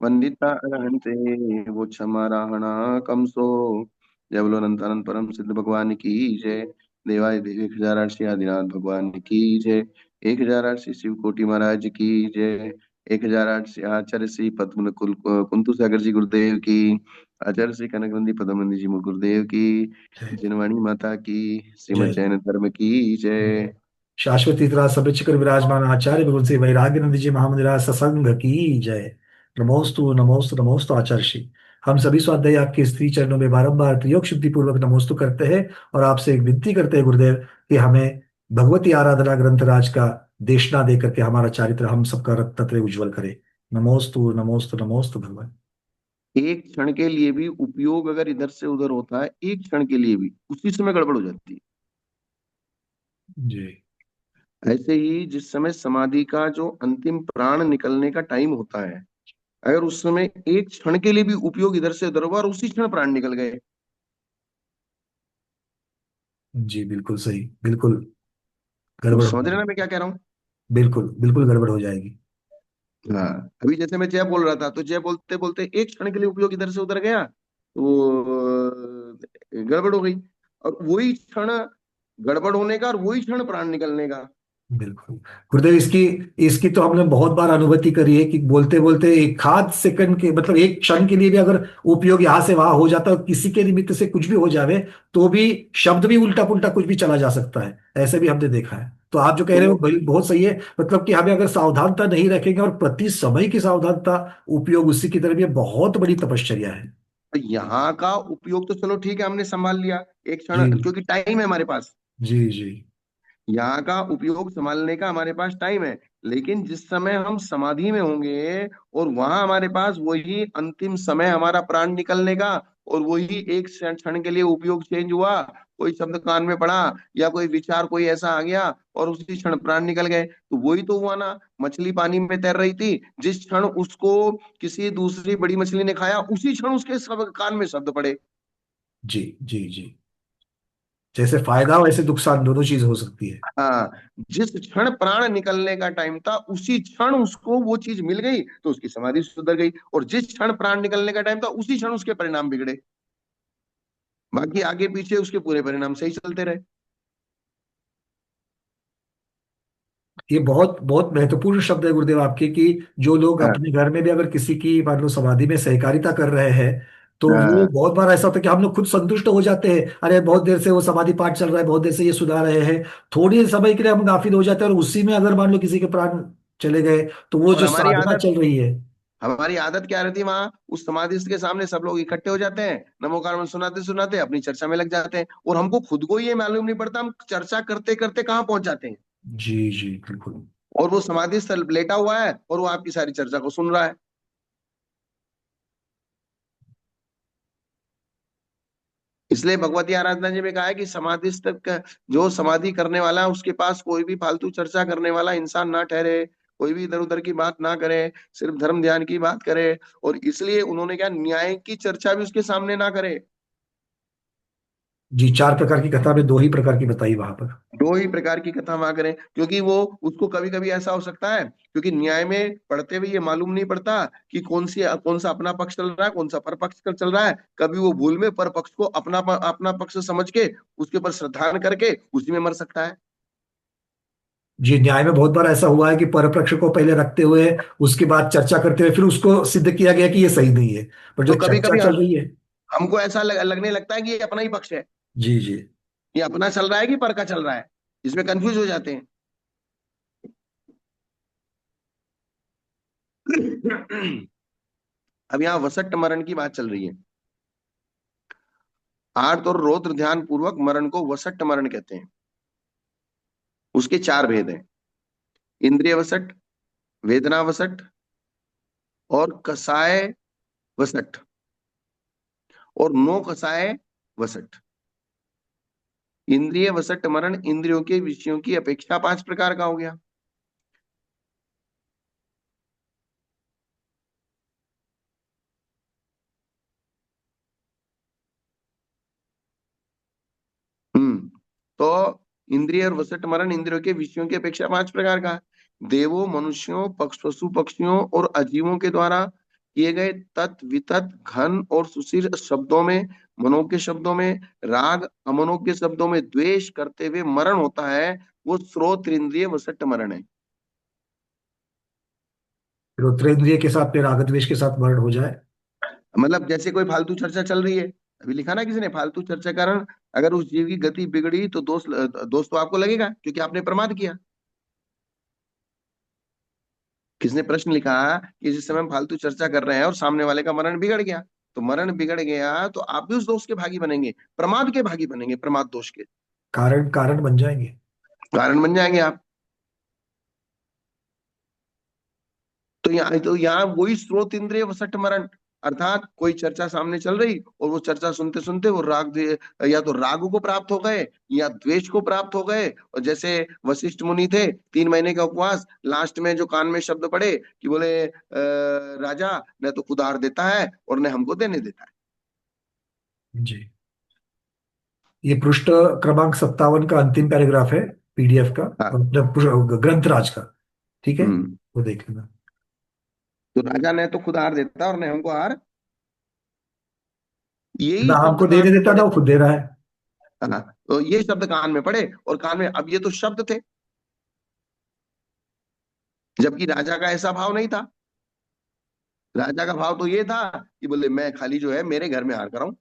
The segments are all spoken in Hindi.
वंदिता अरहंते वो क्षमाराहणा कमसो। जय बोलो अनंत अनंत परम सिद्ध भगवान की जय। देवाय देव 1008 आदिनाथ भगवान की जय। 1008 शिव कोटि महाराज की जय। 1008 आचार्य श्री पद्म कुल कुंतु सागर जी गुरुदेव की। आचार्य श्री कनकवंदी पद्मवंदी जी गुरुदेव की। जय जिनवाणी माता की। श्रीमद जय जैन धर्म की जय। शाश्वती तरह सब कर विराजमान आचार्य भगवत श्री वैराग्यनंद जी महामंदिरा सत्संग की जय। नमोस्तु नमोस्तु नमोस्तु आचार्य श्री। हम सभी स्वाध्याय आपके स्त्री चरणों में बारंबार प्रयोग शुद्धि पूर्वक नमोस्तु करते हैं और आपसे एक विनती करते हैं गुरुदेव कि हमें भगवती आराधना ग्रंथराज का देशना दे करके हमारा चारित्र हम सबका रत्नत्रय उज्जवल करे। नमोस्तु नमोस्तु नमोस्तु भगवान। एक क्षण के लिए भी उपयोग अगर इधर से उधर होता है, एक क्षण के लिए भी उसी समय गड़बड़ हो जाती है। जी ऐसे ही जिस समय समाधि का जो अंतिम प्राण निकलने का टाइम होता है, अगर उस समय एक क्षण के लिए भी उपयोग इधर से उधर हुआ और उसी क्षण प्राण निकल गए। जी बिल्कुल सही बिल्कुल तो गड़बड़ हो समझ रहे ना जाएगी। मैं क्या कह रहा हूँ? बिल्कुल बिल्कुल गड़बड़ हो जाएगी। हाँ। अभी जैसे मैं जय बोल रहा था, तो जय बोलते बोलते एक क्षण के लिए उपयोग इधर से उधर गया, तो गड़बड़ हो गई। और वही क्षण गड़बड़ होने का और वही क्षण प्राण निकलने का। बिल्कुल गुरुदेव इसकी इसकी तो हमने बहुत बार अनुभूति करी है कि बोलते बोलते एक आध सेकंड के मतलब एक क्षण के लिए भी अगर उपयोग यहाँ से वहां हो जाता है और किसी के निमित्त से कुछ भी हो जावे तो भी शब्द भी उल्टा पुल्टा कुछ भी चला जा सकता है। ऐसे भी हमने देखा है। तो आप जो कह रहे हो तो बहुत सही है। मतलब कि हमें अगर सावधानता नहीं रखेंगे और प्रति समय की सावधानता उपयोग उसी की तरफ ये बहुत बड़ी तपश्चर्या है। यहाँ का उपयोग तो चलो ठीक है, हमने संभाल लिया एक क्षण, जी क्योंकि टाइम है हमारे पास। जी जी यहाँ का उपयोग संभालने का हमारे पास टाइम है। लेकिन जिस समय हम समाधि में होंगे और वहां हमारे पास वही अंतिम समय हमारा प्राण निकलने का, और वही एक क्षण क्षण के लिए उपयोग चेंज हुआ, कोई शब्द कान में पड़ा या कोई विचार कोई ऐसा आ गया और उसी क्षण प्राण निकल गए, तो वही तो हुआ ना। मछली पानी में तैर रही थी, जिस क्षण उसको किसी दूसरी बड़ी मछली ने खाया, उसी क्षण उसके कान में शब्द पड़े। जी जी जी। जैसे फायदा वैसे नुकसान दोनों चीज हो सकती है। हाँ। जिस क्षण प्राण निकलने का टाइम था उसी क्षण उसको वो चीज मिल गई, तो उसकी समाधि सुधर गई। और जिस क्षण प्राण निकलने का टाइम था उसी क्षण उसके परिणाम बिगड़े। बाकी आगे पीछे उसके पूरे परिणाम सही चलते रहे। ये बहुत बहुत महत्वपूर्ण शब्द है गुरुदेव आपके कि जो लोग हाँ। अपने घर में भी अगर किसी की मान लो समाधि में सहकारिता कर रहे हैं तो वो हाँ। बहुत बार ऐसा होता है कि हम लोग खुद संतुष्ट हो जाते हैं। अरे बहुत देर से वो समाधि पाठ चल रहा है बहुत देर से ये सुना रहे हैं। थोड़ी समय के लिए हम गाफिल हो जाते हैं और उसी में अगर मान लो किसी के प्राण चले गए तो वो और जो साधना चल रही है। हमारी आदत क्या रहती है, वहां उस समाधि के सामने सब लोग इकट्ठे हो जाते हैं, नमो कार्मन सुनाते सुनाते अपनी चर्चा में लग जाते हैं, और हमको खुद को ये मालूम नहीं पड़ता हम चर्चा करते करते कहाँ पहुंच जाते हैं। जी जी बिल्कुल। और वो समाधि स्थल लेटा हुआ है और वो आपकी सारी चर्चा को सुन रहा है। इसलिए भगवती आराधना जी में कहा है कि समाधि तक जो समाधि करने वाला है उसके पास कोई भी फालतू चर्चा करने वाला इंसान ना ठहरे, कोई भी इधर उधर की बात ना करे, सिर्फ धर्म ध्यान की बात करे। और इसलिए उन्होंने क्या, न्याय की चर्चा भी उसके सामने ना करे। जी चार प्रकार की कथा में दो ही प्रकार की बताई वहां पर। दो ही प्रकार की कथा वहां करें, क्योंकि वो उसको कभी कभी ऐसा हो सकता है, क्योंकि न्याय में पढ़ते हुए ये मालूम नहीं पड़ता कि कौन सा अपना पक्ष चल रहा है, कौन सा पर पक्ष चल रहा है। कभी वो भूल में पर पक्ष को अपना अपना पक्ष समझ के उसके ऊपर श्रद्धान करके उसी में मर सकता है। जी न्याय में बहुत बार ऐसा हुआ है कि परपक्ष को पहले रखते हुए उसके बाद चर्चा करते हुए फिर उसको सिद्ध किया गया कि ये सही नहीं है। पर जो तो कभी चर्चा कभी चल रही है। हमको ऐसा लगने लगता है कि ये अपना ही पक्ष है, जी जी ये अपना चल रहा है कि पर का चल रहा है। इसमें कंफ्यूज हो जाते हैं। अब यहाँ वसट्ट मरण की बात चल रही है। आर्त और रौद्र ध्यान पूर्वक मरण को वसट्ट मरण कहते हैं। उसके चार भेद हैं: इंद्रिय वसट, वेदना वसट, और कसाय वसट, और नो कसाय वसट। इंद्रिय वसट मरण इंद्रियों के विषयों की अपेक्षा पांच प्रकार का हो गया। तो इंद्रिय और वसट मरण इंद्रियों के विषयों की अपेक्षा पांच प्रकार का है। देवों, मनुष्यों, पशु पक्षियों और अजीवों के द्वारा किए गए तत् वितत घन और सुशील शब्दों में, मनों के शब्दों में राग, अमनों के शब्दों में द्वेष करते हुए मरण होता है, वो श्रोत इंद्रिय वसट मरण है। श्रोत्रेंद्रिय के साथ में राग द्वेष के साथ मरण हो जाए। मतलब जैसे कोई फालतू चर्चा चल रही है, अभी लिखा ना किसी ने, फालतू चर्चा के कारण अगर उस जीव की गति बिगड़ी तो दोष, दोष तो आपको लगेगा क्योंकि आपने प्रमाद किया। किसने प्रश्न लिखा कि जिस समय हम फालतू चर्चा कर रहे हैं और सामने वाले का मरण बिगड़ गया, तो मरण बिगड़ गया तो आप भी उस दोष के भागी बनेंगे, प्रमाद के भागी बनेंगे, प्रमाद दोष के कारण कारण बन जाएंगे। कारण बन जाएंगे आप। तो यहाँ वही स्रोत इंद्रिय वसट मरण, अर्थात कोई चर्चा सामने चल रही और वो चर्चा सुनते सुनते वो या तो राग को प्राप्त हो गए या द्वेष को प्राप्त हो गए। और जैसे वशिष्ठ मुनि थे, 3 महीने का उपवास, लास्ट में जो कान में शब्द पड़े कि बोले राजा न तो खुद आहार देता है और न हमको देने देता है। जी। ये पृष्ठ क्रमांक 57 का अंतिम पैराग्राफ है, पीडीएफ का, हाँ। ग्रंथराज का। ठीक है, हम्म। वो देख लेना। तो राजा ने तो खुद आहार देता है और न हमको आहार, यही ना शब्द हमको कान देने में देता पड़े। ना वो खुद दे रहा है। हाँ, तो ये शब्द कान में पड़े और कान में, अब ये तो शब्द थे, जबकि राजा का ऐसा भाव नहीं था। राजा का भाव तो ये था कि बोले मैं खाली जो है मेरे घर में हार कराऊं।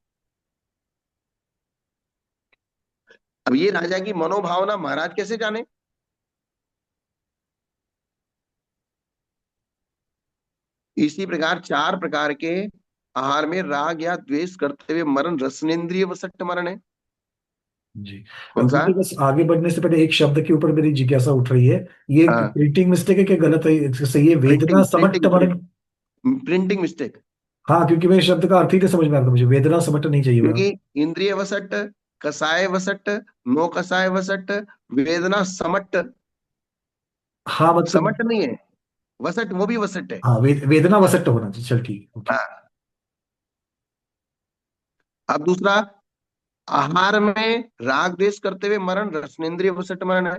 अब ये राजा की मनोभावना महाराज कैसे जाने। इसी प्रकार 4 प्रकार के आहार में राग या द्वेष करते हुए मरण रसनेन्द्रिय वसक्त मरण है। जी। कौन सा। मुझे बस आगे बढ़ने से पहले एक शब्द के ऊपर मेरी जिज्ञासा उठ रही है। ये हाँ, प्रिंटिंग मिस्टेक है कि गलत है, इसका सही है, वेदना प्रिंटिंग समट्ट प्रिंटिंग मरण। Printing mistake. हाँ, क्योंकि मेरे शब्द का अर्थ ही नहीं समझ में आ रहा था मुझे, वेदना समट्ट नहीं चाहिए क्योंकि वहां। इंद्रिय वसट, कसाय वसट, नो कसाय वसट, वेदना समट। हाँ मतलब। समट नहीं है, वसट वो भी वसट है। हाँ, वेदना वसट्ट होना चाहिए, चल ठीक है, ओके। हाँ। अब दूसरा, आहार में राग द्वेष करते हुए मरण रसनेन्द्रिय वसट मरण है।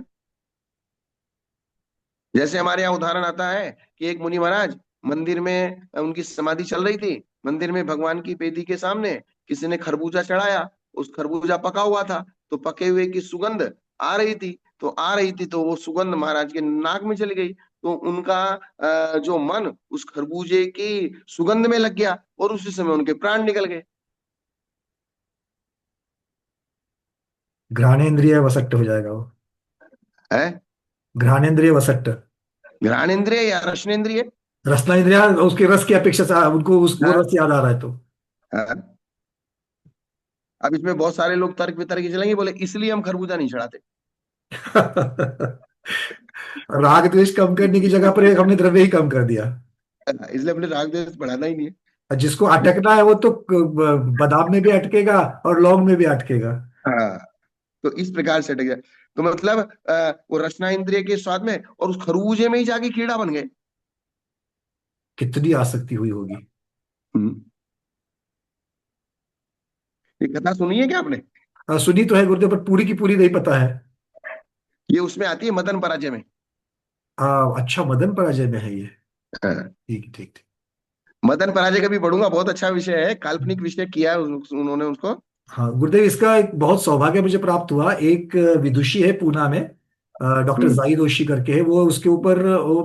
जैसे हमारे यहाँ उदाहरण आता है कि एक मुनि महाराज मंदिर में, उनकी समाधि चल रही थी, मंदिर में भगवान की पेटी के सामने किसी ने खरबूजा चढ़ाया, उस खरबूजा पका हुआ था, तो पके हुए की सुगंध आ रही थी तो वो सुगंध महाराज के नाक में चली गई, तो उनका जो मन उस खरबूजे की सुगंध में लग गया और उसी समय उनके प्राण निकल गए। घ्राणेन्द्रिय वसट्ट हो जाएगा वो। है घ्राणेन्द्रिय वसट्ट। घ्राणेन्द्रिय या रसनेन्द्रिय। रसना इंद्रिया, उसके रस की अपेक्षा से उनको वो हाँ। रस याद आ रहा है तो। हाँ। अब इसमें बहुत सारे लोग तर्क वितर्क चलेंगे, बोले इसलिए हम खरबूजा नहीं चढ़ाते। राग द्वेष कम करने की जगह पर एक हमने द्रव्य ही कम कर दिया। इसलिए अपने राग द्वेष बढ़ाना ही नहीं और जिसको अटकना है वो तो बादाम में भी अटकेगा और लौंग में भी अटकेगा। है। हाँ, तो इस प्रकार से अटक गया। तो मतलब वो रसना इंद्रिय के स्वाद में और उस खरबूजे में ही जाके कीड़ा बन गए। कितनी आसक्ति हुई होगी। हम्म। ये कथा सुनी है क्या आपने। हाँ, सुनी तो है गुरुदेव, पर पूरी की पूरी नहीं पता है। ये उसमें आती है मदन पराजय में। हाँ, अच्छा, मदन पराजय में है ये। हाँ। ठीक ठीक ठीक। मदन पराजय का भी पढ़ूंगा, बहुत अच्छा विषय है, काल्पनिक विषय किया है उन्होंने उसको। हाँ गुरुदेव, इसका एक बहुत सौभाग्य मुझे प्राप्त हुआ। एक विदुषी है पूना में, डॉक्टर हम्म। जाई जोशी करके है, वो उसके ऊपर वो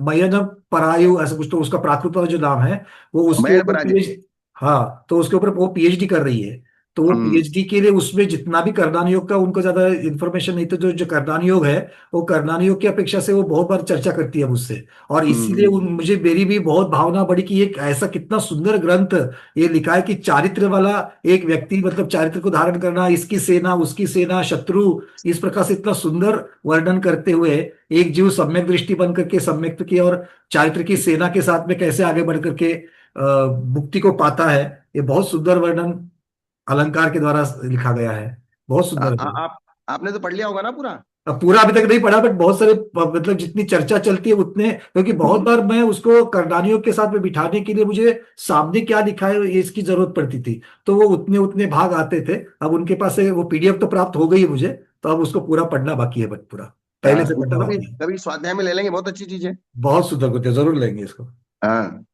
मयन परायु ऐसा कुछ, तो उसका प्राकृत वाला जो नाम है वो उसके मैण ऊपर पराजय। पीएच। हाँ, तो उसके ऊपर वो पीएचडी कर रही है। तो वो हम्म। पीएचडी के लिए उसमें जितना भी करदान योग का उनको ज्यादा इन्फॉर्मेशन नहीं, तो जो जो करदान योग है वो करदान योग की अपेक्षा से वो बहुत बार चर्चा करती है मुझसे। और इसीलिए हम्म। मुझे मेरी भी बहुत भावना बढ़ी कि एक ऐसा कितना सुंदर ग्रंथ ये लिखा है कि चारित्र वाला एक व्यक्ति, मतलब चारित्र को धारण करना, इसकी सेना उसकी सेना शत्रु, इस प्रकार से इतना सुंदर वर्णन करते हुए एक जीव सम्यक दृष्टि बन करके सम्यक की और चारित्र की सेना के साथ में कैसे आगे बढ़ करके मुक्ति को पाता है, ये बहुत सुंदर वर्णन अलंकार के द्वारा लिखा गया है। बहुत आ, सुंदर आ, है। आप आपने तो पढ़ लिया होगा ना पूरा। अब पूरा अभी तक नहीं पढ़ा, बट बहुत सारे मतलब जितनी चर्चा चलती है उतने, क्योंकि बहुत हम्म। बार मैं उसको करदानियों के साथ में बिठाने के लिए मुझे सामने क्या लिखा है ये इसकी जरूरत पड़ती थी। तो वो उतने उतने भाग आते थे। अब उनके पास से वो पीडीएफ तो प्राप्त हो गई है मुझे, तो अब उसको पूरा पढ़ना बाकी है, बट पूरा पहले से पढ़ना उसको कभी बाकी है। कभी स्वाध्याय में ले लेंगे, बहुत अच्छी चीज है। बहुत सुंदर होते, जरूर लेंगे इसको। हाँ।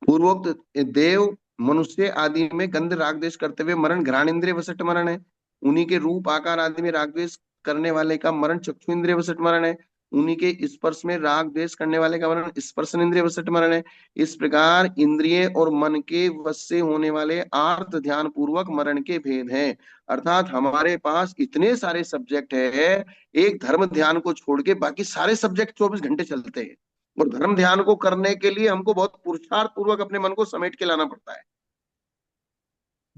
पूर्वोक्त देव मनुष्य आदि में गंध राग द्वेष करते हुए मरण घ्राण इंद्रिय वसट मरण है। उन्हीं के रूप आकार आदि में राग द्वेष करने वाले का मरण चक्षु इंद्रिय वसट मरण है। उन्हीं के स्पर्श में राग द्वेष करने वाले का मरण स्पर्शन इंद्रिय वसट मरण है। इस प्रकार इंद्रिय और मन के वश से होने वाले आर्त ध्यान पूर्वक मरण के भेद हैं। अर्थात हमारे पास इतने सारे सब्जेक्ट है, एक धर्म ध्यान को छोड़ के बाकी सारे सब्जेक्ट 24 घंटे चलते हैं। और धर्म ध्यान को करने के लिए हमको बहुत पुरुषार्थ पूर्वक अपने मन को समेट के लाना पड़ता है।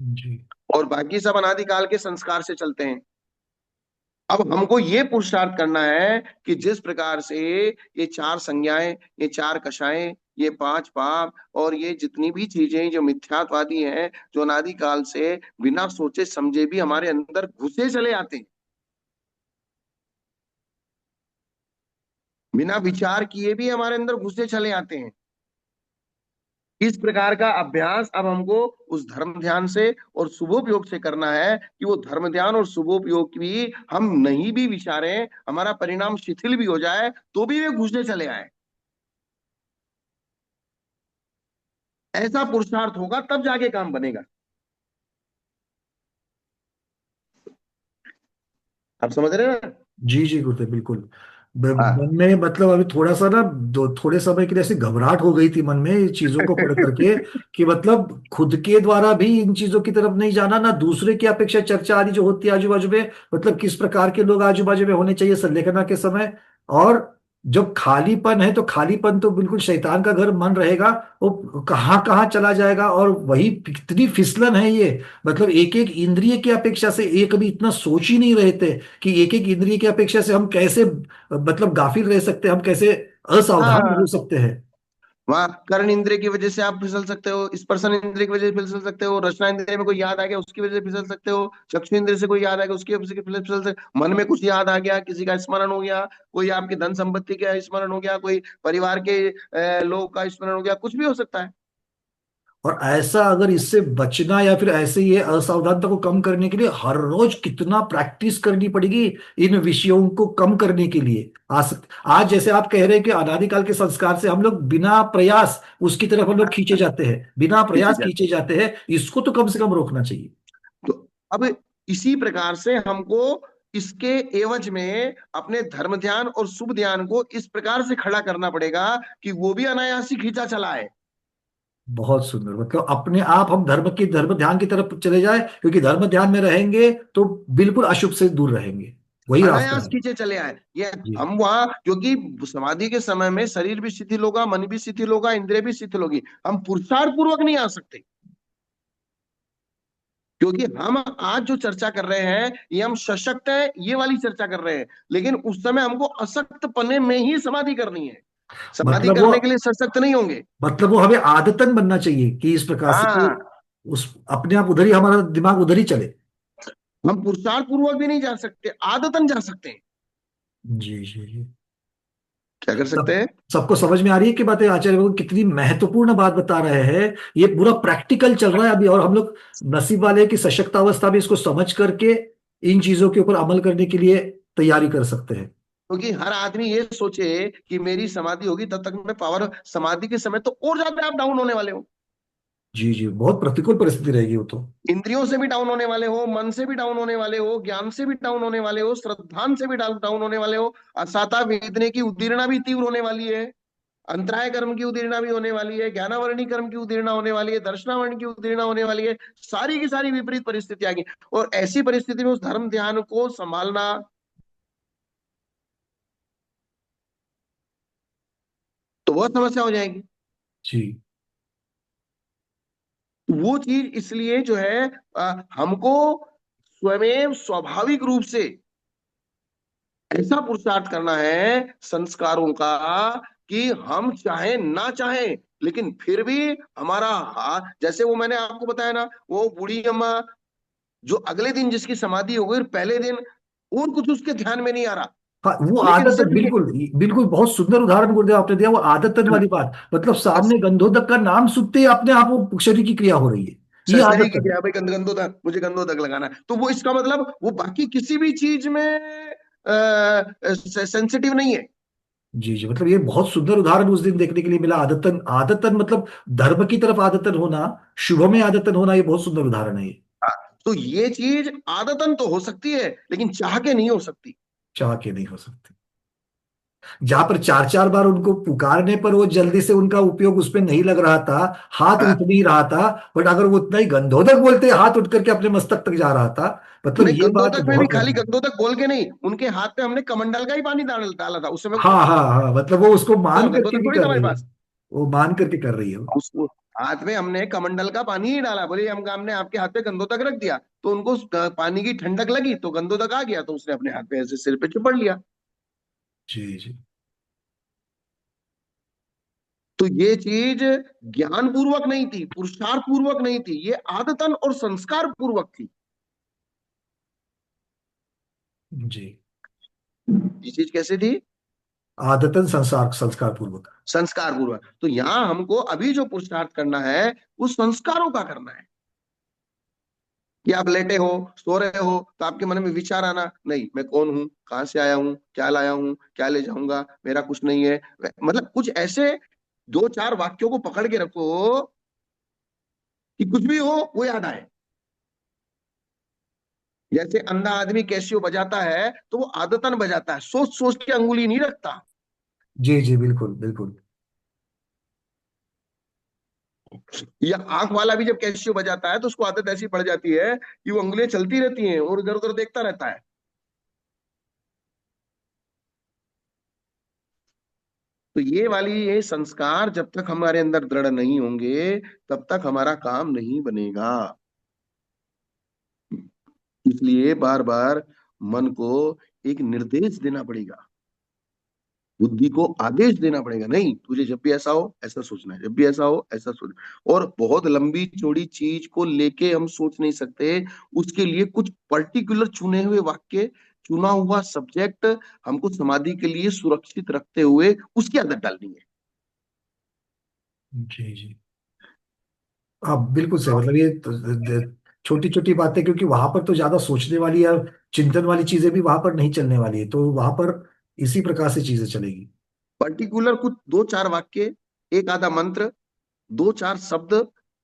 जी और बाकी सब अनादिकाल के संस्कार से चलते हैं। अब हमको ये पुरुषार्थ करना है कि जिस प्रकार से ये चार संज्ञाएं, ये चार कषाएं, ये पांच पाप और ये जितनी भी चीजें जो मिथ्यात्वादी हैं, जो अनादिकाल से बिना सोचे समझे भी हमारे अंदर घुसे चले आते हैं, बिना विचार किए भी हमारे अंदर घुसे चले आते हैं, इस प्रकार का अभ्यास अब हमको उस धर्म ध्यान से और शुभोपयोग से करना है कि वो धर्म ध्यान और शुभोपयोग भी हम नहीं भी विचारें, हमारा परिणाम शिथिल भी हो जाए तो भी वे घुसने चले आए। ऐसा पुरुषार्थ होगा तब जाके काम बनेगा। आप समझ रहे हैं ना? जी जी गुरुदेव बिल्कुल। हाँ। मन में मतलब अभी थोड़ा सा ना दो थोड़े समय के लिए ऐसी घबराहट हो गई थी मन में इन चीजों को पढ़ करके, कि मतलब खुद के द्वारा भी इन चीजों की तरफ नहीं जाना, ना दूसरे की अपेक्षा चर्चा आदि जो होती है आजू बाजू में, मतलब किस प्रकार के लोग आजू बाजू में होने चाहिए संलेखना के समय। और जब खालीपन है तो खालीपन तो बिल्कुल शैतान का घर मन रहेगा, वो कहाँ कहाँ चला जाएगा। और वही कितनी फिसलन है ये, मतलब एक एक इंद्रिय की अपेक्षा से एक कभी इतना सोच ही नहीं रहे थे कि एक एक इंद्रिय की अपेक्षा से हम कैसे मतलब गाफिल रह सकते हैं, हम कैसे असावधान हो हाँ, सकते हैं। वहां कर्ण इंद्रिय की वजह से आप फिसल सकते हो, स्पर्शन इंद्रिय की वजह से फिसल सकते हो, रचना इंद्रिय में कोई याद आ गया उसकी वजह से फिसल सकते हो, चक्षु इंद्रिय से कोई याद आ गया उसकी वजह से फिसल सकते, मन में कुछ याद आ गया, किसी का स्मरण हो गया, कोई आपकी धन संपत्ति का स्मरण हो गया, कोई परिवार के लोग का स्मरण हो गया, कुछ भी हो सकता है। और ऐसा अगर इससे बचना या फिर ऐसे ये असावधानता को कम करने के लिए हर रोज कितना प्रैक्टिस करनी पड़ेगी इन विषयों को कम करने के लिए। आज जैसे आप कह रहे हैं कि अनादिकाल के संस्कार से हम लोग बिना प्रयास उसकी तरफ हम लोग खींचे जाते हैं, बिना खींचे प्रयास जाते खींचे हैं। जाते हैं, इसको तो कम से कम रोकना चाहिए। तो अब इसी प्रकार से हमको इसके एवज में अपने धर्म ध्यान और शुभ ध्यान को इस प्रकार से खड़ा करना पड़ेगा कि वो भी अनायासी खींचा चला है। बहुत सुंदर, मतलब अपने आप हम धर्म ध्यान की तरफ चले जाए, क्योंकि धर्म ध्यान में रहेंगे तो बिल्कुल अशुभ से दूर रहेंगे, वही रास्ता अनायास है। खींचे चले आए ये। जी हम वहां, क्योंकि समाधि के समय में शरीर भी शिथिल होगा, मन भी शिथिल होगा, इंद्रिय भी शिथिल होगी, हम पुरुषार्थ पूर्वक नहीं आ सकते। क्योंकि हम आज जो चर्चा कर रहे हैं ये हम सशक्त है ये वाली चर्चा कर रहे हैं, लेकिन उस समय हमको असक्त पने में ही समाधि करनी है। समाधि मतलब वो करने के लिए सशक्त नहीं होंगे। मतलब वो हमें आदतन बनना चाहिए कि इस प्रकार से कि हाँ, उस अपने आप उधर ही हमारा दिमाग उधर ही चले। हम पुरुषार्थ पूर्वक भी नहीं जा सकते, आदतन जा सकते हैं। जी जी जी। क्या कर सकते सब हैं? सबको समझ में आ रही है कि बातें आचार्य वो कितनी महत्वपूर्ण बात बता रहे हैं। ये पूरा प्रैक्टिकल चल रहा है अभी, और हम लोग नसीब वाले हैं कि सशक्त अवस्था में इसको समझ करके इन चीजों के ऊपर अमल करने के लिए तैयारी कर सकते हैं। क्योंकि हर आदमी ये सोचे कि मेरी समाधि होगी तब तक मैं पावर, समाधि के समय तो और ज्यादा आप डाउन होने वाले हो। जी जी, बहुत प्रतिकूल परिस्थिति रहेगी वो तो। इंद्रियों से भी डाउन होने वाले हो, मन से भी डाउन होने वाले हो, ज्ञान से भी डाउन होने वाले हो, श्रद्धान से भी डाउन होने वाले हो। असाता वेदने की उद्दीर्णा भी तीव्र होने वाली है, अंतराय कर्म की उदीर्णा भी होने वाली है, ज्ञानावरणी कर्म की उदीर्णा होने वाली है, दर्शनावरण की उदीर्णा होने वाली है। सारी की सारी विपरीत परिस्थिति आ गई। और ऐसी परिस्थिति में उस धर्म ध्यान को संभालना तो बहुत समस्या हो जाएगी। जी वो चीज इसलिए जो है हमको स्वयं स्वाभाविक रूप से ऐसा पुरुषार्थ करना है संस्कारों का कि हम चाहे ना चाहे लेकिन फिर भी हमारा हाथ, जैसे वो मैंने आपको बताया ना, वो बूढ़ी अम्मा जो अगले दिन जिसकी समाधि हो गई, पहले दिन और कुछ उसके ध्यान में नहीं आ रहा, हाँ, वो लेकिन आदत सिर्फ ये बिल्कुल बिल्कुल बहुत सुंदर उदाहरण गुरुदेव आपने दिया, वो आदतन वाली बात, मतलब बस सामने गंधोदक का नाम सुनते ही अपने आप वो शरीर की क्रिया हो रही है। ये शरीर की आदतन। क्रिया, भाई गंदो तक मुझे गंदो तक लगाना है, तो वो इसका मतलब वो बाकी किसी भी चीज में सेंसिटिव नहीं है। जी जी, मतलब ये बहुत सुंदर उदाहरण उस दिन देखने के लिए मिला। आदतन आदतन मतलब धर्म की तरफ आदतन होना, शुभ में आदतन होना, ये बहुत सुंदर उदाहरण है ये। हाँ, तो ये चीज आदतन तो हो सकती है लेकिन चाह के नहीं हो सकती। चाह के नहीं हो सकती। जहां पर चार चार बार उनको पुकारने पर वो जल्दी से उनका उपयोग उस पर नहीं लग रहा था, हाथ हाँ, उठ नहीं रहा था, बट अगर वो उतना ही गंधोदक बोलते हाथ उठ करके अपने मस्तक तक जा रहा था। मतलब नहीं, ये बात गंदोदक में भी बहुत खाली बढ़िया है। गंदोदक बोल के नहीं, उनके हाथ पे हमने कमंडल का ही पानी डाला था उस समय। हाँ हाँ हाँ, मतलब वो उसको मान करके गंदोदक भी थोड़ी था कर हमारे रही है। पास। वो मान करके कर रही है वो। उसको हाथ में हमने कमंडल का पानी ही डाला, बोले हमने आपके हाथ पे गंदोदक रख दिया, तो उनको उस पानी की ठंडक लगी तो गंदोदक आ गया, तो उसने अपने हाथ पे ऐसे सिर पे चिपड़ लिया। जी जी तो ये चीज ज्ञान पूर्वक नहीं थी, पुरुषार्थ पूर्वक नहीं थी, ये आदतन और संस्कार पूर्वक थी। जी। ये चीज कैसे थी? आदतन संसार संस्कार पूर्वक। संस्कार पूर्वक। तो यहां हमको अभी जो पुरुषार्थ करना है वो संस्कारों का करना है। कि आप लेटे हो, सो रहे हो, तो आपके मन में विचार आना नहीं, मैं कौन हूं, कहां से आया हूं, क्या लाया हूं, क्या ले जाऊंगा, मेरा कुछ नहीं है। मतलब कुछ ऐसे दो चार वाक्यों को पकड़ के रखो कि कुछ भी हो वो याद आए। जैसे अंधा आदमी कैसियो बजाता है तो वो आदतन बजाता है, सोच सोच के अंगुली नहीं रखता। जी जी, बिल्कुल बिल्कुल। या आंख वाला भी जब कैसियो बजाता है तो उसको आदत ऐसी पड़ जाती है कि वो अंगुलियां चलती रहती हैं और इधर उधर देखता रहता है। तो ये संस्कार जब तक हमारे अंदर दृढ़ नहीं होंगे तब तक हमारा काम नहीं बनेगा। इसलिए बार बार मन को एक निर्देश देना पड़ेगा, बुद्धि को आदेश देना पड़ेगा, नहीं तुझे जब भी ऐसा हो ऐसा सोचना है, जब भी ऐसा हो ऐसा सोचना। और बहुत लंबी चौड़ी चीज को लेके हम सोच नहीं सकते। उसके लिए कुछ पर्टिकुलर चुने हुए वाक्य, चुना हुआ सब्जेक्ट हमको समाधि के लिए सुरक्षित रखते हुए उसकी आदत डालनी है। जी जी, हाँ बिल्कुल सही। मतलब ये छोटी छोटी बातें, क्योंकि वहां पर तो ज्यादा सोचने वाली या चिंतन वाली चीजें भी वहां पर नहीं चलने वाली है, तो वहां पर इसी प्रकार से चीजें चलेगी। पर्टिकुलर कुछ दो चार वाक्य, एक आधा मंत्र, दो चार शब्द,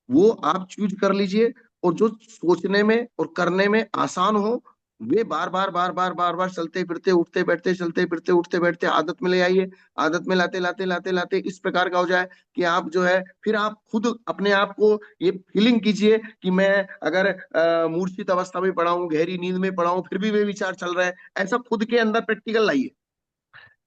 वो आप चूज कर लीजिए। और जो सोचने में और करने में आसान हो, वे बार बार चलते फिरते उठते बैठते, चलते फिरते उठते बैठते आदत में ले आइए। आदत में लाते लाते लाते लाते इस प्रकार का हो जाए कि आप जो है फिर आप खुद अपने आप को ये फीलिंग कीजिए कि मैं अगर मूर्छित अवस्था में पड़ा हूं, गहरी नींद में पड़ा हूं, फिर भी वे विचार चल रहे हैं, ऐसा खुद के अंदर प्रैक्टिकल लाइए।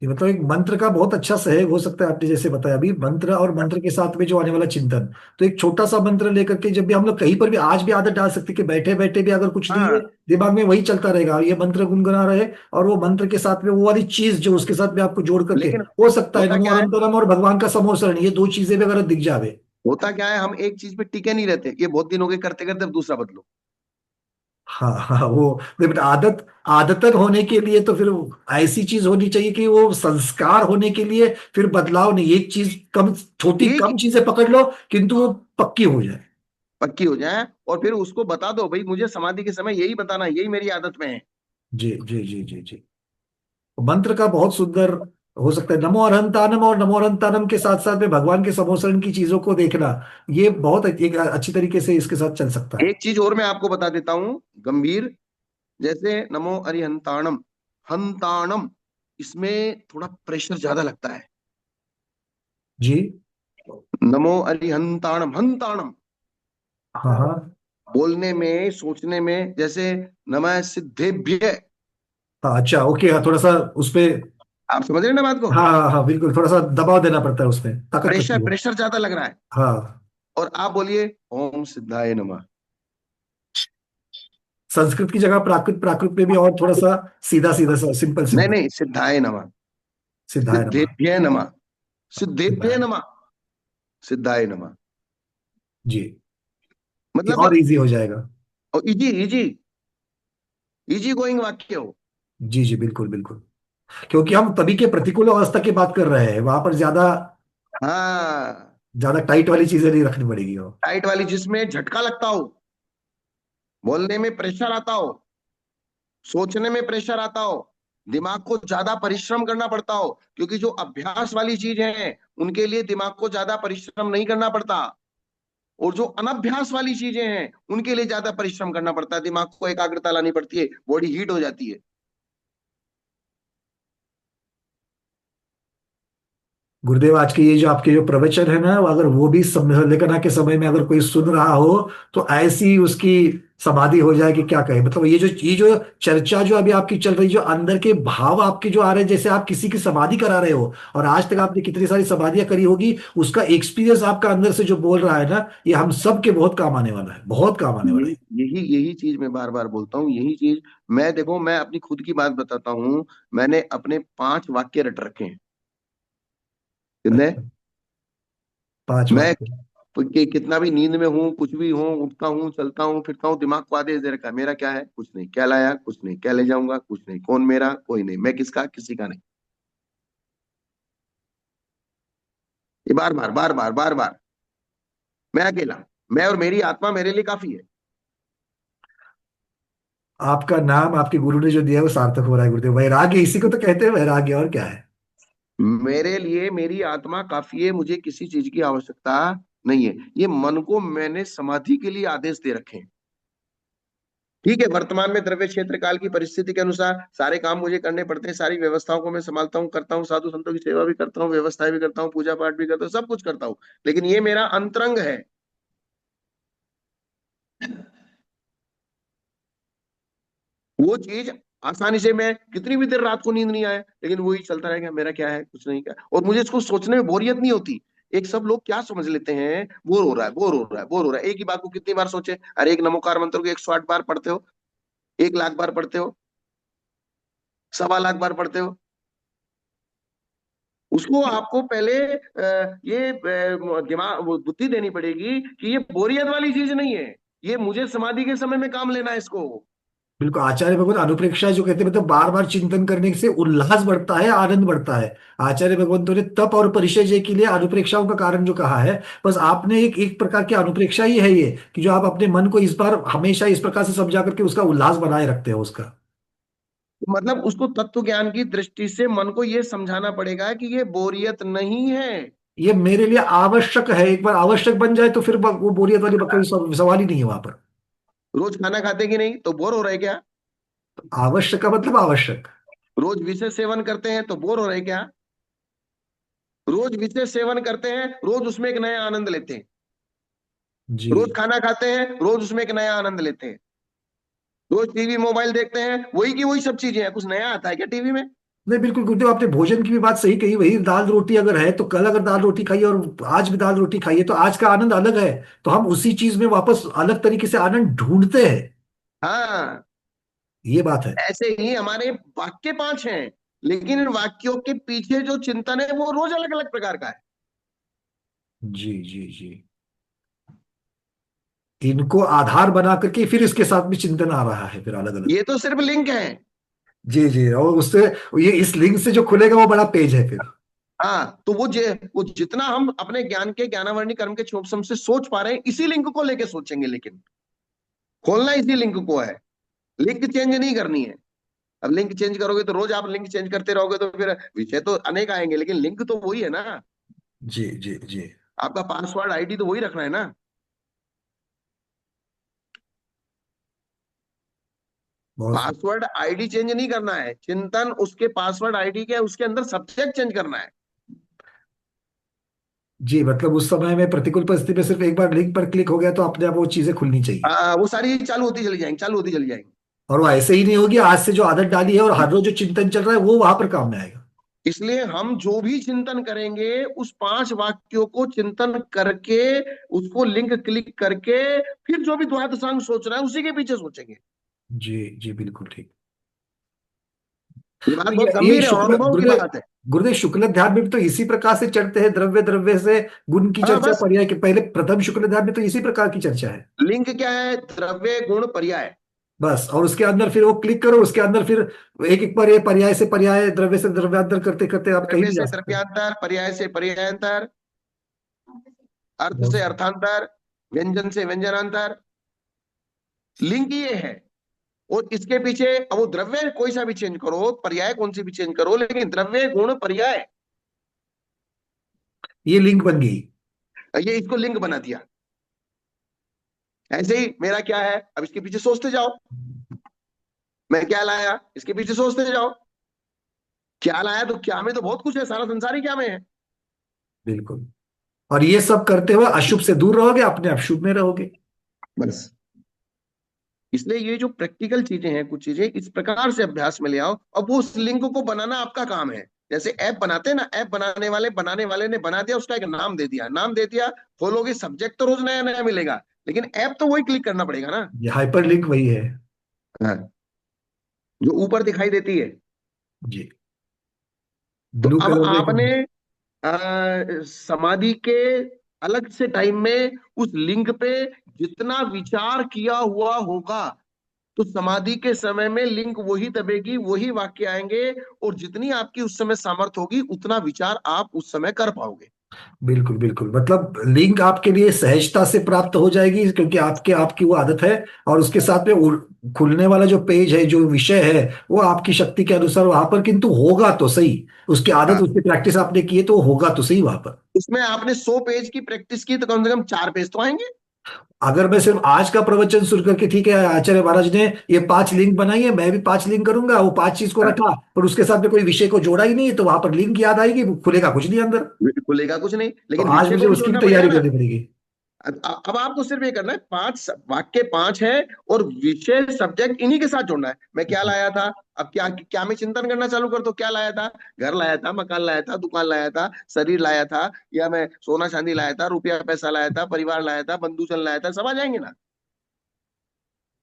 ये मतलब एक मंत्र का बहुत अच्छा सहयोग हो सकता है, आपने जैसे बताया अभी, मंत्र और मंत्र के साथ में जो आने वाला चिंतन। तो एक छोटा सा मंत्र लेकर के जब भी हम लोग कहीं पर भी आज भी आदत डाल सकते हैं कि बैठे बैठे भी अगर कुछ नहीं है, हाँ, दिमाग में वही चलता रहेगा, ये मंत्र गुनगुना रहे, और वो मंत्र के साथ में वो वाली चीज जो उसके साथ में आपको जोड़ करके लेकिन हो सकता है, होता नमो क्या है, अनंतरम और भगवान का समोसरण, ये दो चीजें भी अगर दिख जावे। हम एक चीज पे टिके नहीं रहते, ये बहुत दिन हो गए करते करते, अब दूसरा बदलो। हाँ हाँ, वो लेकिन आदत, आदतन होने के लिए तो फिर ऐसी चीज होनी चाहिए कि वो संस्कार होने के लिए फिर बदलाव नहीं, एक चीज कम, छोटी एक कम चीजें पकड़ लो किंतु वो पक्की हो जाए। पक्की हो जाए और फिर उसको बता दो, भाई मुझे समाधि के समय यही बताना है, यही मेरी आदत में है। जी जी जी जी जी। मंत्र का बहुत सुंदर हो सकता है, नमो अरहंतानम, और नमो अरहंतानम के साथ साथ में भगवान के समोसरण की चीजों को देखना, ये बहुत एक अच्छी तरीके से इसके साथ चल सकता है। एक चीज और मैं आपको बता देता हूं गंभीर, जैसे नमो अरिहंताणम, हंताणम, इसमें थोड़ा प्रेशर ज्यादा लगता है। जी। नमो अरिहंताणम, हंताणम, हाँ हाँ बोलने में सोचने में, जैसे नमः सिद्धेभ्य। हाँ, अच्छा ओके, हाँ थोड़ा सा उसपे। आप समझ रहे हैं ना बात को? हाँ हाँ हाँ, बिल्कुल, थोड़ा सा दबाव देना पड़ता है, उसमें ताकत लगती प्रेशर है। प्रेशर ज्यादा लग रहा है। हाँ। और आप बोलिए ओम सिद्धाय नमः। संस्कृत की जगह प्राकृत, प्राकृत में भी और थोड़ा सा सीधा सीधा सा, सिंपल नहीं सिंपल। नहीं, सिद्धाय नमः, सिद्धाय नमः। सिद्धेभ्य नमः, सिद्धेभ्य सिद्धाय। नमः, सिद्धाय नमः। जी। ये मतलब और इजी हो जाएगा। इजी इजी, इजी गोइंग वाक्य हो। जी जी, बिल्कुल बिल्कुल। क्योंकि हम तभी के प्रतिकूल अवस्था की बात कर रहे हैं, वहां पर ज्यादा हाँ, ज्यादा टाइट वाली चीजें नहीं रखनी पड़ेगी वो। टाइट वाली जिसमें झटका लगता हो, बोलने में प्रेशर आता हो, सोचने में प्रेशर आता हो, दिमाग को ज्यादा परिश्रम करना पड़ता हो, क्योंकि जो अभ्यास वाली चीज है उनके लिए दिमाग को ज्यादा परिश्रम नहीं करना पड़ता, और जो अनभ्यास वाली चीजें हैं उनके लिए ज्यादा परिश्रम करना पड़ता है, दिमाग को एकाग्रता लानी पड़ती है, बॉडी हीट हो जाती है। गुरुदेव, आज के ये जो आपके जो प्रवचन है ना, अगर वो भी लेखना के समय में अगर कोई सुन रहा हो तो ऐसी उसकी समाधि हो जाए कि क्या कहे। मतलब ये जो चर्चा जो अभी आपकी चल रही, जो अंदर के भाव आपके जो आ रहे हैं, जैसे आप किसी की समाधि करा रहे हो, और आज तक आपने कितनी सारी समाधियां करी होगी, उसका एक्सपीरियंस आपका अंदर से जो बोल रहा है ना, ये हम सब के बहुत काम आने वाला है, बहुत काम आने वाला यही है। यही यही चीज मैं बार बार बोलता हूँ, यही चीज। मैं देखो, मैं अपनी खुद की बात बताता हूँ। मैंने अपने 5 वाक्य रट रखे हैं। कितने? अच्छा, 5 वाक्य। मैं कितना भी नींद में हूँ, कुछ भी हूँ, उठता हूँ, चलता हूँ, फिरता हूँ, दिमाग को आदेश दे रखा है, मेरा क्या है, कुछ नहीं, क्या लाया, कुछ नहीं, क्या ले जाऊंगा, कुछ नहीं, कौन मेरा, कोई नहीं, मैं किसका, किसी का नहीं। ये बार बार बार बार बार बार, मैं अकेला, मैं और मेरी आत्मा मेरे लिए काफी है। आपका नाम आपके गुरु ने जो दिया है वो सार्थक हो रहा है गुरुदेव। वैराग्य इसी को तो कहते हैं, वैराग्य, और क्या है। मेरे लिए मेरी आत्मा काफी है, मुझे किसी चीज की आवश्यकता नहीं है। ये मन को मैंने समाधि के लिए आदेश दे रखे हैं। ठीक है, वर्तमान में द्रव्य क्षेत्र काल की परिस्थिति के अनुसार सारे काम मुझे करने पड़ते हैं, सारी व्यवस्थाओं को मैं संभालता हूँ, करता हूँ, साधु संतों की सेवा भी करता हूँ, व्यवस्थाएं भी करता हूँ, पूजा पाठ भी करता हूँ, सब कुछ करता हूँ। लेकिन ये मेरा अंतरंग है। वो चीज आसानी से, मैं कितनी भी देर रात को नींद नहीं आए लेकिन वही चलता रहेगा, मेरा क्या है, कुछ नहीं, क्या, और मुझे इसको सोचने में बोरियत नहीं होती। एक सब लोग क्या समझ लेते हैं, बोर हो रहा है, बोर हो रहा है, बोर हो रहा है, एक ही बात को कितनी बार सोचे। अरे एक नमोकार मंत्र को 108 बार पढ़ते हो, 1 लाख बार पढ़ते हो, 1.25 लाख बार पढ़ते हो। उसको आपको पहले ये दिमाग, वो बुद्धि देनी पड़ेगी कि ये बोरियत वाली चीज नहीं है, ये मुझे समाधि के समय में काम लेना है इसको। बिल्कुल, आचार्य भगवत अनुप्रेक्षा जो कहते हैं, मतलब बार बार चिंतन करने से उल्लास बढ़ता है, आनंद बढ़ता है। आचार्य भगवंतों ने तप और परिचय के लिए अनुप्रेक्षाओं का कारण जो कहा है, बस आपने एक एक प्रकार की अनुप्रेक्षा ही है ये, कि जो आप अपने मन को इस बार हमेशा इस प्रकार से समझा करके उसका उल्लास बनाए रखते हो उसका। मतलब उसको तत्व ज्ञान की दृष्टि से मन को यह समझाना पड़ेगा कि ये बोरियत नहीं है। ये मेरे लिए आवश्यक है, एक बार आवश्यक बन जाए तो फिर वो बोरियत वाली कोई सवाल ही नहीं है वहां पर। रोज खाना खाते कि नहीं, तो बोर हो रहे क्या? आवश्यक का मतलब आवश्यक। रोज विशेष सेवन करते हैं तो बोर हो रहे क्या? रोज विशेष सेवन करते हैं, रोज उसमें एक नया आनंद लेते हैं। जी। रोज खाना खाते हैं, रोज उसमें एक नया आनंद लेते हैं। रोज टीवी मोबाइल देखते हैं, वही की वही सब चीजें हैं, कुछ नया आता है क्या टीवी में? नहीं, बिल्कुल गुरुदेव, आपने भोजन की भी बात सही कही। वही दाल रोटी अगर है तो कल अगर दाल रोटी खाइए और आज भी दाल रोटी खाइए तो आज का आनंद अलग है। तो हम उसी चीज में वापस अलग तरीके से आनंद ढूंढते हैं। हाँ। ये बात है। ऐसे ही हमारे वाक्य 5 हैं, लेकिन इन वाक्यों के पीछे जो चिंतन है वो रोज अलग अलग प्रकार का है। जी जी जी। इनको आधार बना करके फिर इसके साथ में चिंतन आ रहा है फिर अलग अलग। ये तो सिर्फ लिंक है। जी जी, और उससे ये इस लिंक से जो खुलेगा वो बड़ा पेज है फिर। हाँ, तो वो जितना हम अपने ज्ञान के, ज्ञानावरणी कर्म के क्षोभ से सोच पा रहे हैं, इसी लिंक को लेके सोचेंगे, लेकिन खोलना इसी लिंक को है, लिंक चेंज नहीं करनी है। अब लिंक चेंज करोगे तो रोज आप लिंक चेंज करते रहोगे तो फिर विषय तो अनेक आएंगे, लेकिन लिंक तो वही है ना। जी जी जी। आपका पासवर्ड आईडी तो वही रखना है ना। बहुत। पासवर्ड आईडी चेंज नहीं करना है, चिंतन उसके पासवर्ड आईडी के उसके अंदर सब्जेक्ट चेंज करना है। जी, मतलब उस समय में प्रतिकूल परिस्थिति में सिर्फ एक बार लिंक पर क्लिक हो गया तो अपने आप वो चीजें खुलनी चाहिए। वो सारी चीज चालू होती चली जाएंगी, चालू होती चली जाएंगी। और वो ऐसे ही नहीं होगी, आज से जो आदत डाली है और हर रोज जो चिंतन चल रहा है वो वहां पर काम में आएगा। इसलिए हम जो भी चिंतन करेंगे उस 5 वाक्यों को चिंतन करके, उसको लिंक क्लिक करके, फिर जो भी द्वादशांग सोच रहा है उसी के पीछे सोचेंगे। जी जी, बिल्कुल ठीक। ये बात तो बहुत ये गंभीर है और शुक्ल अनुभव की गुरुदेव, बात है। गुरुदेव शुक्ल ध्यान में भी तो इसी प्रकार से चढ़ते हैं, द्रव्य द्रव्य से गुण की हाँ चर्चा बस, पर्याय के पहले प्रथम शुक्ल ध्यान में तो इसी प्रकार की चर्चा है। लिंक क्या है, द्रव्य गुण पर्याय। बस, और उसके अंदर फिर वो क्लिक करो, उसके अंदर फिर एक एक पर्याय, पर्याय से पर्याय, द्रव्य से द्रव्यांतर करते करते आप कहीं द्रव्य भी जा से सकते हैं। द्रव्यांतर, पर्याय से पर्यायांतर, अर्थ बहुत से सही। अर्थांतर, व्यंजन से व्यंजनांतर। लिंक ये है। और इसके पीछे अब वो द्रव्य कोई सा भी चेंज करो, पर्याय कौन सी भी चेंज करो, लेकिन द्रव्य गुण पर्याय, ये लिंक बन गई। ये इसको लिंक बना दिया। ऐसे ही मेरा क्या है, अब इसके पीछे सोचते जाओ, मैं क्या लाया, इसके पीछे सोचते जाओ, क्या लाया, तो क्या में तो बहुत कुछ है, सारा संसार ही क्या में है। बिल्कुल। और ये सब करते हुए अशुभ से दूर रहोगे, अपने आप शुभ में रहोगे। बस इसलिए ये जो प्रैक्टिकल चीजें हैं, कुछ चीजें इस प्रकार से अभ्यास में ले आओ। अब वो उस लिंक को बनाना आपका काम है। जैसे ऐप बनाते हैं ना, ऐप बनाने वाले ने बना दिया, उसका एक नाम दे दिया, नाम दे दिया, खोलोगे सब्जेक्ट तो रोज नया नया मिलेगा, लेकिन ऐप तो वही क्लिक करना पड़ेगा ना। ये हाइपर लिंक वही है। हाँ, जो ऊपर दिखाई देती है। जी। तो ब्लू अब कलर में आपने समाधि के अलग से टाइम में उस लिंक पे जितना विचार किया हुआ होगा, तो समाधि के समय में लिंक वही दबेगी, वही वाक्य आएंगे, और जितनी आपकी उस समय सामर्थ्य होगी उतना विचार आप उस समय कर पाओगे। बिल्कुल बिल्कुल, मतलब लिंक आपके लिए सहजता से प्राप्त हो जाएगी, क्योंकि आपके आपकी वो आदत है। और उसके साथ में खुलने वाला जो पेज है, जो विषय है, वो आपकी शक्ति के अनुसार वहां पर किंतु होगा तो सही। उसकी आदत, हाँ, उसकी प्रैक्टिस आपने की है तो होगा तो सही वहां पर। उसमें आपने 100 पेज की प्रैक्टिस की तो कम से कम 4 पेज तो आएंगे। अगर मैं सिर्फ आज का प्रवचन सुन करके, ठीक है आचार्य महाराज ने ये 5 लिंक बनाई है, मैं भी 5 लिंक करूंगा, वो 5 चीज को हाँ, रखा, पर उसके साथ में कोई विषय को जोड़ा ही नहीं है, तो वहां पर लिंक याद आएगी, खुलेगा कुछ नहीं अंदर। खुलेगा कुछ नहीं, तो लेकिन आज विषय मुझे को भी उसकी भी जोड़ना पड़ेगा तैयारी ना। करनी पड़ेगी। अब आपको सिर्फ ये करना है, 5 वाक्य 5 है, और विषय सब्जेक्ट इन्हीं के साथ जोड़ना है। मैं क्या लाया था, अब क्या क्या मैं चिंतन करना चालू कर दो, क्या लाया था, घर लाया था, मकान लाया था, दुकान लाया था, शरीर लाया था, या मैं सोना चांदी लाया था, रुपया पैसा लाया था, परिवार लाया था, बंधु जन लाया था, सब आ जाएंगे ना।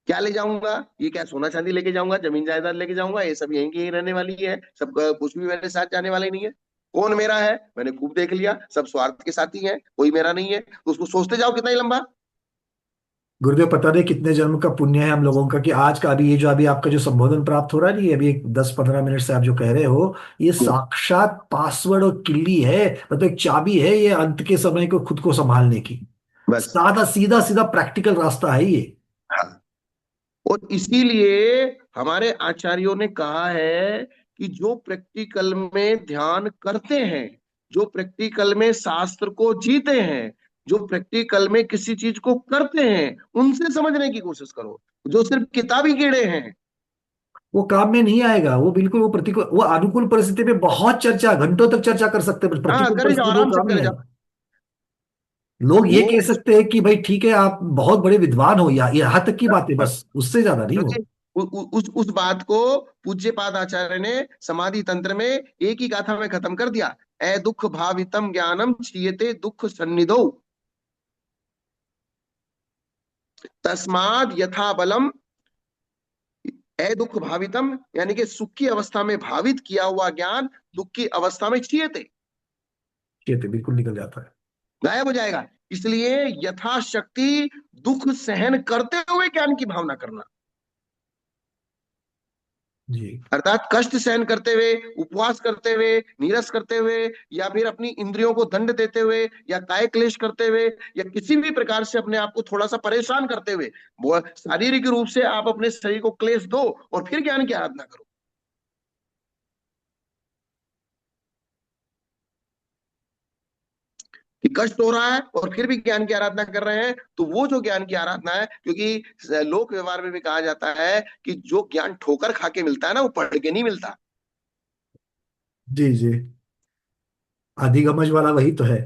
क्या ले जाऊंगा, ये क्या सोना चांदी लेके जाऊंगा, जमीन जायदाद लेके जाऊंगा, ये सब यहीं की ही रहने वाली है, सब कुछ भी मेरे साथ जाने वाले नहीं है। कौन मेरा है, मैंने खूब देख लिया, सब स्वार्थ के साथी हैं, कोई मेरा नहीं है, तो उसको सोचते जाओ कितना ही लंबा। गुरुदेव, पता नहीं कितने जन्म का पुण्य है हम लोगों का कि आज का अभी ये जो अभी आपका जो संबोधन प्राप्त हो रहा है, नहीं अभी एक 10-15 मिनट से आप जो कह रहे हो, ये साक्षात पासवर्ड और किल्ली है। मतलब एक चाबी है ये अंत के समय को खुद को संभालने की। बस। सादा सीधा सीधा प्रैक्टिकल रास्ता है ये। हाँ, और इसीलिए हमारे आचार्यों ने कहा है कि जो प्रैक्टिकल में ध्यान करते हैं, जो प्रैक्टिकल में शास्त्र को जीते हैं, जो प्रैक्टिकल में किसी चीज को करते हैं, उनसे समझने की कोशिश करो। जो सिर्फ किताबी कीड़े हैं, वो काम में नहीं आएगा, वो बिल्कुल वो प्रतिकूल, वो अनुकूल परिस्थिति में बहुत चर्चा, घंटों तक चर्चा कर सकते हैं, पर हाँ प्रतिकूल करे जाओ, परिस्थिति में वो आराम से काम नहीं करे जाओ। आएगा। लोग ये वो कह सकते हैं कि भाई ठीक है आप बहुत बड़े विद्वान हो, या यहाँ तक की बात है, बस उससे ज्यादा नहीं हो। क्योंकि उस बात को पूज्यपाद आचार्य ने समाधि तंत्र में एक ही गाथा में खत्म कर दिया। ए दुख भावितम ज्ञानम क्षीयते दुख सन्निधौ, तस्माद यथा बलम। ए दुख भावितम यानी कि सुख की अवस्था में भावित किया हुआ ज्ञान दुख की अवस्था में क्षीयते, कहते बिल्कुल निकल जाता है। गायब हो जाएगा। इसलिए यथाशक्ति दुख सहन करते हुए ज्ञान की भावना करना, जी अर्थात कष्ट सहन करते हुए, उपवास करते हुए, नीरस करते हुए, या फिर अपनी इंद्रियों को दंड देते हुए, या काय क्लेश करते हुए, या किसी भी प्रकार से अपने आप को थोड़ा सा परेशान करते हुए, वो शारीरिक रूप से आप अपने शरीर को क्लेश दो और फिर ज्ञान की आराधना करो। कि कष्ट हो रहा है और फिर भी ज्ञान की आराधना कर रहे हैं, तो वो जो ज्ञान की आराधना है, क्योंकि लोक व्यवहार में भी कहा जाता है कि जो ज्ञान ठोकर खा के मिलता है ना, वो पढ़ के नहीं मिलता। जी जी। अधिगमज वाला वही तो है।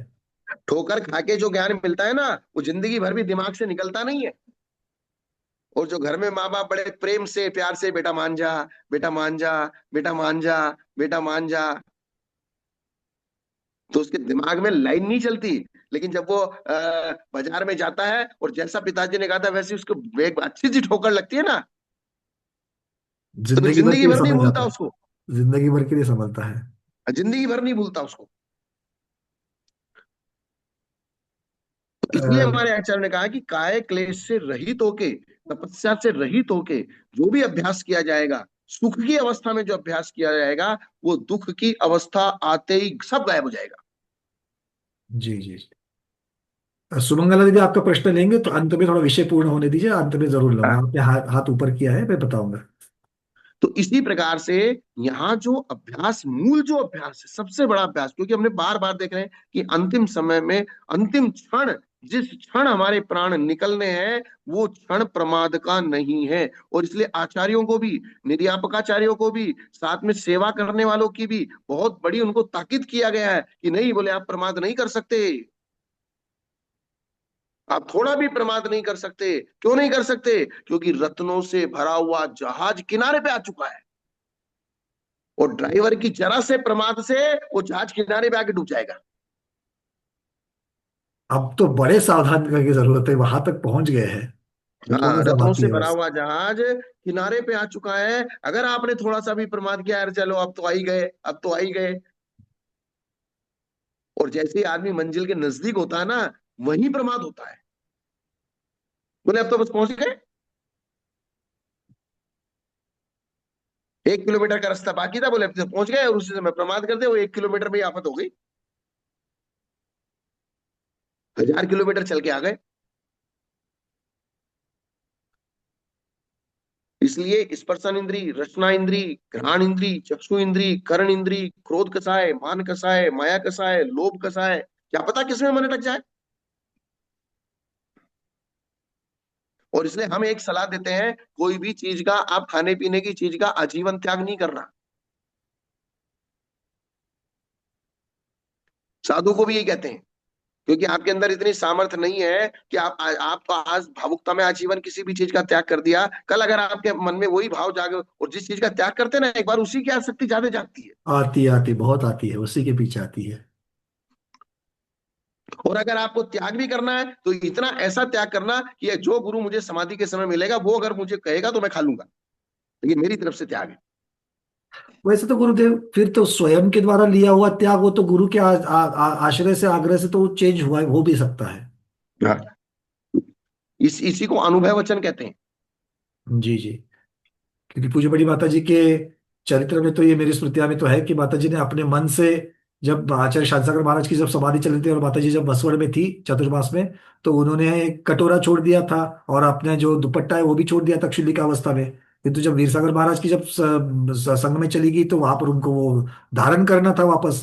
ठोकर खा के जो ज्ञान मिलता है ना, वो जिंदगी भर भी दिमाग से निकलता नहीं है। और जो घर में माँ बाप बड़े प्रेम से प्यार से बेटा मान जा, बेटा मान जा, बेटा मान जा, बेटा मान जा, तो उसके दिमाग में लाइन नहीं चलती। लेकिन जब वो बाजार में जाता है और जैसा पिताजी ने कहा था वैसे उसको एक अच्छी सी ठोकर लगती है ना, तो फिर जिंदगी भर जिंदगी के लिए भर नहीं समझ भूलता जाता उसको। है। जिंदगी भर के लिए समझता है। जिंदगी भर नहीं भूलता उसको। तो इसलिए अ, हमारे आचार्य ने कहा कि काय क्लेश से रहित होके, तपस्या से रहित होके जो भी अभ्यास किया जाएगा, सुख की अवस्था में जो अभ्यास किया जाएगा, वो दुख की अवस्था आते ही सब गायब हो जाएगा। जी जी। सुमंगला दीदी, आपका प्रश्न लेंगे तो अंत में थोड़ा विषय पूर्ण होने दीजिए, अंत में जरूर लूंगा। हाँ, आपने हाथ ऊपर किया है, मैं बताऊंगा। तो इसी प्रकार से यहाँ जो अभ्यास, मूल जो अभ्यास है, सबसे बड़ा अभ्यास, क्योंकि हमने बार बार देख रहे हैं कि अंतिम समय में, अंतिम क्षण, जिस क्षण हमारे प्राण निकलने हैं, वो क्षण प्रमाद का नहीं है। और इसलिए आचार्यों को भी, निर्यापकाचार्यों को भी, साथ में सेवा करने वालों की भी बहुत बड़ी उनको ताकीद किया गया है कि नहीं, बोले आप प्रमाद नहीं कर सकते, आप थोड़ा भी प्रमाद नहीं कर सकते। क्यों नहीं कर सकते? क्योंकि रत्नों से भरा हुआ जहाज किनारे पे आ चुका है, और ड्राइवर की जरा से प्रमाद से वो जहाज किनारे पे आके डूब जाएगा। अब तो बड़े सावधान करने की जरूरत है, वहां तक पहुंच गए हैं। हाँ, बूंद सा रत्नों बाकी से है भरा बस। हुआ जहाज किनारे पे आ चुका है। अगर आपने थोड़ा सा भी प्रमाद किया, यार चलो अब तो आ ही गए, अब तो आ ही गए, और जैसे ही आदमी मंजिल के नजदीक होता है ना, वही प्रमाद होता है। बोले अब तो बस पहुंच गए, 1 किलोमीटर का रास्ता बाकी था, बोले अब तो पहुंच गए, और उसी समय प्रमाद करते वो 1 किलोमीटर में ही आफत हो गई, 1000 किलोमीटर चल के आ गए। इसलिए स्पर्शन इंद्री, रचना इंद्री, घ्राण इंद्री, चक्षु इंद्री, कर्ण इंद्री, क्रोध कसाय, मान कसाय, माया कसाय, लोभ कसाय, क्या पता किसमें मन अटक जाए। और इसलिए हम एक सलाह देते हैं, कोई भी चीज का, आप खाने पीने की चीज का आजीवन त्याग नहीं करना। साधु को भी यही कहते हैं, क्योंकि आपके अंदर इतनी सामर्थ्य नहीं है कि आप तो आज भावुकता में आजीवन किसी भी चीज का त्याग कर दिया, कल अगर आपके मन में वही भाव जागे, और जिस चीज का त्याग करते हैं ना, एक बार उसी की आसक्ति ज्यादा जागती है। आती आती बहुत आती है, उसी के पीछे आती है। और अगर आपको त्याग भी करना है तो इतना ऐसा त्याग करना कि जो गुरु मुझे समाधि के समय मिलेगा, वो अगर मुझे कहेगा तो मैं खा लूंगा, लेकिन मेरी तरफ से त्याग है। वैसे तो गुरुदेव, फिर तो स्वयं के द्वारा लिया हुआ त्याग, वो तो गुरु के आश्रय से, आग्रह से तो चेंज हुआ, हो भी सकता है। हाँ, इसी को अनुभव वचन कहते हैं। जी जी। क्योंकि पूज्य बड़ी माता जी के चरित्र में तो ये, मेरी स्मृतियां में तो है कि माता जी ने अपने मन से, जब आचार्य शांतिसागर महाराज की जब समाधि चल रही थी और माता जी जब बसवड़ में थी चतुर्मास में, तो उन्होंने एक कटोरा छोड़ दिया था और अपने जो दुपट्टा है वो भी छोड़ दिया तक्षशिला की अवस्था में। किंतु जब वीरसागर महाराज की जब संग में चली गई, तो वहां पर उनको वो धारण करना था वापस।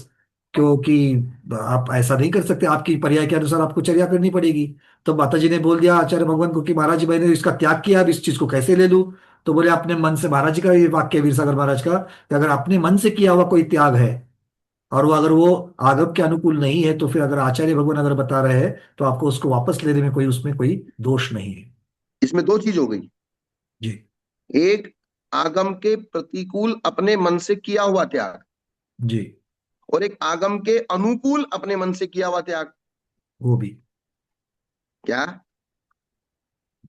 क्योंकि आप ऐसा नहीं कर सकते, आपकी पर्याय के अनुसार आपको चर्या करनी पड़ेगी। तो माता जी ने बोल दिया आचार्य भगवान को कि महाराज जी, मैंने इसका त्याग किया, अब इस चीज को कैसे ले लूं। तो बोले अपने मन से, महाराज जी का ये वाक्य है, वीरसागर महाराज का, कि अगर अपने मन से किया हुआ कोई त्याग है और वो अगर वो आगम के अनुकूल नहीं है, तो फिर अगर आचार्य भगवान अगर बता रहे हैं, तो आपको उसको वापस लेने में कोई, उसमें कोई दोष नहीं है। इसमें दो चीज हो गई। जी एक, आगम के प्रतिकूल अपने मन से किया हुआ त्याग, जी। और एक आगम के अनुकूल अपने मन से किया हुआ त्याग। वो भी क्या?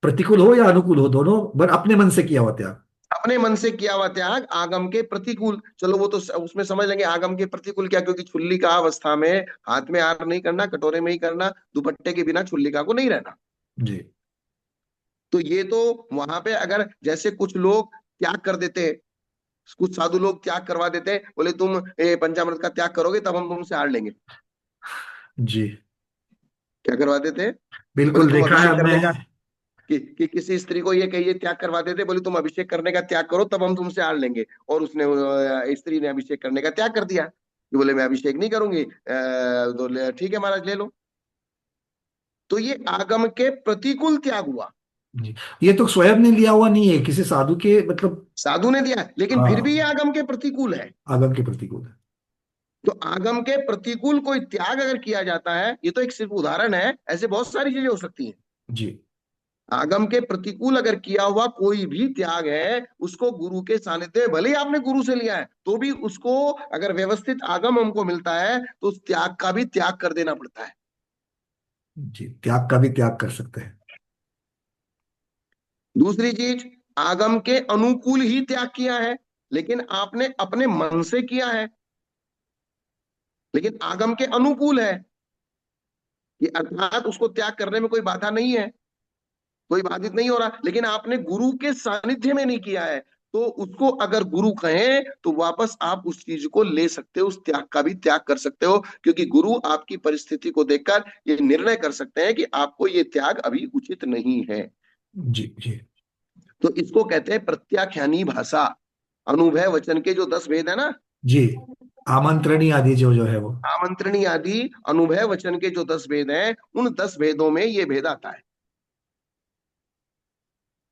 प्रतिकूल हो या अनुकूल हो, दोनों, पर अपने मन से किया हुआ त्याग। अपने मन से किया हुआ त्याग आगम के प्रतिकूल, चलो वो तो उसमें समझ लेंगे आगम के प्रतिकूल क्या, क्योंकि छुल्ली का अवस्था में हाथ में हार नहीं करना, कटोरे में ही करना, दुपट्टे के बिना छुल्लिका को नहीं रहना। जी तो ये तो वहां पे अगर जैसे कुछ लोग त्याग कर देते हैं, कुछ साधु लोग त्याग करवा देते हैं, बोले तुम पंचामृत का त्याग करोगे तब हम तुमसे हार लेंगे। जी। क्या करवा देते हैं? बोले बिल्कुल तुम देखा है अभिषेक हमने। करने का, कि किसी स्त्री को ये कहिए, त्याग करवा देते, बोले तुम अभिषेक करने का त्याग करो तब हम तुमसे हार लेंगे, और उसने स्त्री ने अभिषेक करने का त्याग कर दिया, कि बोले मैं अभिषेक नहीं करूंगी, तो ठीक है महाराज ले लो। तो ये आगम के प्रतिकूल त्याग हुआ। जी। ये तो स्वयं ने लिया हुआ नहीं है, किसी साधु के मतलब। साधु ने दिया, लेकिन फिर भी ये हाँ, आगम के प्रतिकूल है। आगम के प्रतिकूल है। तो आगम के प्रतिकूल कोई त्याग अगर किया जाता है, ये तो एक सिर्फ उदाहरण है, ऐसे बहुत सारी चीजें हो सकती हैं। जी आगम के प्रतिकूल अगर किया हुआ कोई भी त्याग है, उसको गुरु के सानिध्य में, भले ही आपने गुरु से लिया है, तो भी उसको, अगर व्यवस्थित आगम हमको मिलता है, तो उस त्याग का भी त्याग कर देना पड़ता है। जी। त्याग का भी त्याग कर सकते हैं। दूसरी चीज, आगम के अनुकूल ही त्याग किया है, लेकिन आपने अपने मन से किया है, लेकिन आगम के अनुकूल है, ये अर्थात उसको त्याग करने में कोई बाधा नहीं है, कोई बाधित नहीं हो रहा, लेकिन आपने गुरु के सानिध्य में नहीं किया है। तो उसको अगर गुरु कहें तो वापस आप उस चीज को ले सकते हो, उस त्याग का भी त्याग कर सकते हो, क्योंकि गुरु आपकी परिस्थिति को देखकर ये निर्णय कर सकते हैं कि आपको ये त्याग अभी उचित नहीं है। जी जी तो इसको कहते हैं प्रत्याख्यानी भाषा। अनुभव वचन के जो 10 भेद है ना, जी। आमंत्रणी आदि जो है वो। आमंत्रणी आदि अनुभव वचन के जो 10 भेद हैं, उन 10 भेदों में ये भेद आता है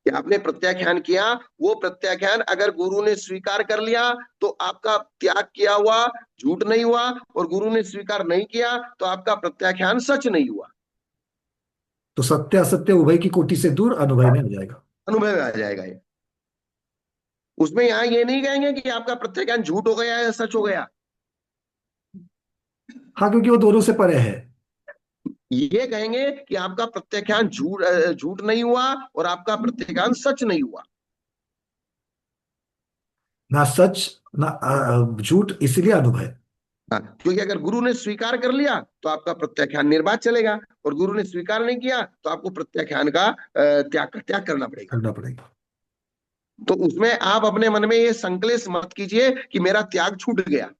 कि आपने प्रत्याख्यान किया, वो प्रत्याख्यान अगर गुरु ने स्वीकार कर लिया तो आपका त्याग किया हुआ झूठ नहीं हुआ, और गुरु ने स्वीकार नहीं किया तो आपका प्रत्याख्यान सच नहीं हुआ, तो सत्य असत्य उभय की कोटि से दूर अनुभव में आ जाएगा। अनुभव में आ जाएगा ये। उसमें यहां ये नहीं कहेंगे कि आपका प्रत्याख्यान झूठ हो गया या सच हो गया, हाँ, क्योंकि वो दोनों से परे है। ये कहेंगे कि आपका प्रत्याख्यान झूठ नहीं हुआ और आपका प्रत्याख्यान सच नहीं हुआ। ना सच ना झूठ, इसलिए अनुभव। हाँ, क्योंकि अगर गुरु ने स्वीकार कर लिया तो आपका प्रत्याख्यान निर्बाध चलेगा, और गुरु ने स्वीकार नहीं किया तो आपको प्रत्याख्यान का त्याग करना पड़ेगा। करना पड़ेगा। तो उसमें आप अपने मन में ये संकलेश मत कीजिए कि मेरा त्याग छूट गया।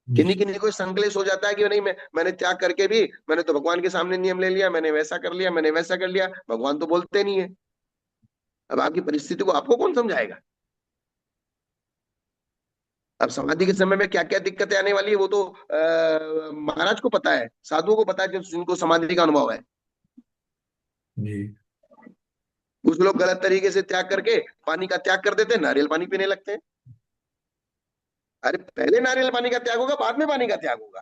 जी किन्हीं किन्हीं को संकलेश हो जाता है कि नहीं, मैंने त्याग करके भी मैंने तो भगवान के सामने नियम ले लिया, मैंने वैसा कर लिया, मैंने वैसा कर लिया, भगवान तो बोलते नहीं है। अब आपकी परिस्थिति को आपको कौन समझाएगा? अब समाधि के समय में क्या क्या दिक्कतें आने वाली है वो तो महाराज को पता है, साधुओं को पता है, जिनको समाधि का अनुभव है। जी। कुछ लोग गलत तरीके से त्याग करके पानी का त्याग कर देते हैं, नारियल पानी पीने लगते हैं। अरे पहले नारियल पानी का त्याग होगा, बाद में पानी का त्याग होगा।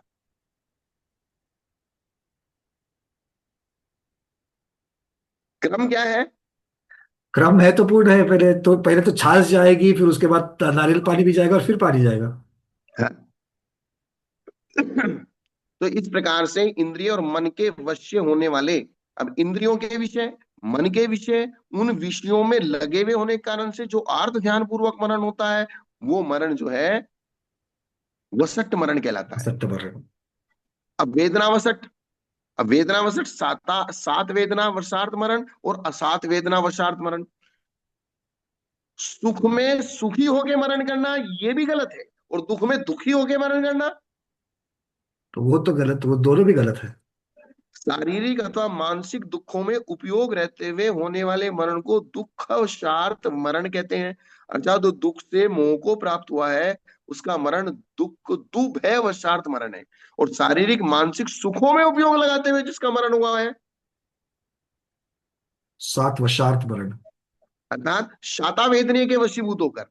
क्रम क्या है? क्रम है तो पूर्ण है। पहले तो छाछ जाएगी, फिर उसके बाद नारियल पानी भी जाएगा और फिर पानी जाएगा। हाँ। तो इस प्रकार से इंद्रिय और मन के वश्य होने वाले, अब इंद्रियों के विषय, मन के विषय, उन विषयों में लगे हुए होने के कारण से जो आर्त ध्यान पूर्वक मनन होता है, वो मनन जो है वसट मनन कहलाता है। सितंबर। अब वेदनावसट, अब वेदनावसट सात वेदना वशार्थ मरण और असात वेदना वशार्थ मरण। सुख में सुखी होके मरण करना ये भी गलत है, और दुख में दुखी होके मरण करना। तो वो तो गलत, वो दोनों भी गलत है। शारीरिक अथवा मानसिक दुखों में उपयोग रहते हुए होने वाले मरण को दुख शार्त मरण कहते हैं। अर्थात जो दुख से मोह को प्राप्त हुआ है उसका मरण दुख दुभय वशार्थ मरण है, और शारीरिक मानसिक सुखों में उपयोग लगाते हुए जिसका मरण हुआ है, सात वशार्थ वर्ण। अर्थात शाता वेदने के वशीभूत होकर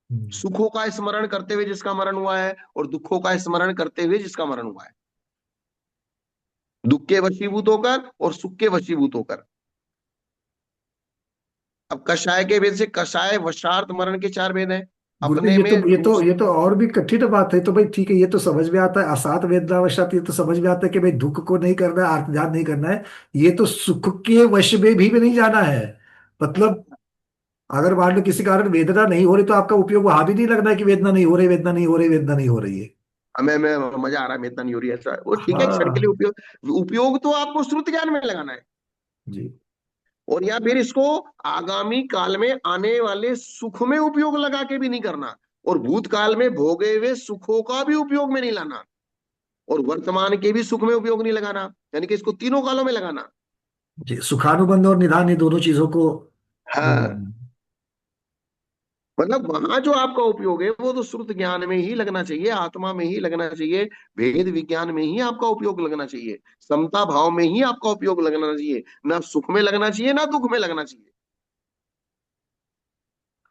हम्म। सुखों का स्मरण करते हुए जिसका मरण हुआ है, और दुखों का स्मरण करते हुए जिसका मरण हुआ है, दुख के वशीभूत होकर और सुख के वशीभूत होकर। अब कषाय के भेद से कषाय वशार्थ मरण के 4 भेद हैं गुरुदेव, अपने ये तो में ये तो ये तो और भी कठिन बात है। तो भाई ठीक है, ये तो समझ में आता है असात वेदनावशात, ये तो समझ में आता है कि भाई दुख को नहीं करना है, आत्मध्यान नहीं करना है। ये तो सुख के वश में भी नहीं जाना है। मतलब अगर मान लो किसी कारण वेदना नहीं हो रही, तो आपका उपयोग वहां भी नहीं लगना है कि वेदना नहीं हो रही, वेदना नहीं हो रही, वेदना नहीं हो रही है। हमें में मजा आ रहा है, मेतना नहीं हो रही है, ऐसा वो ठीक है, क्षण के लिए हाँ। उपयोग, उपयोग तो आपको श्रुति ज्ञान में लगाना है, जी। और या फिर इसको आगामी काल में आने वाले सुख में उपयोग लगा के भी नहीं करना, और भूतकाल में भोगे हुए सुखों का भी उपयोग में नहीं लाना, और वर्तमान के भी सुख में उपयोग नहीं लगाना, यानी कि इसको तीनों कालों में लगाना। जी, सुखानुबंध और निधान, ये दोनों चीजों को नहीं हाँ, लगाना। मतलब वहां जो आपका उपयोग है वो तो श्रुत ज्ञान में ही लगना चाहिए, आत्मा में ही लगना चाहिए, भेद विज्ञान में ही आपका उपयोग लगना चाहिए, समता भाव में ही आपका उपयोग लगना चाहिए, ना सुख में लगना चाहिए ना दुख में लगना चाहिए।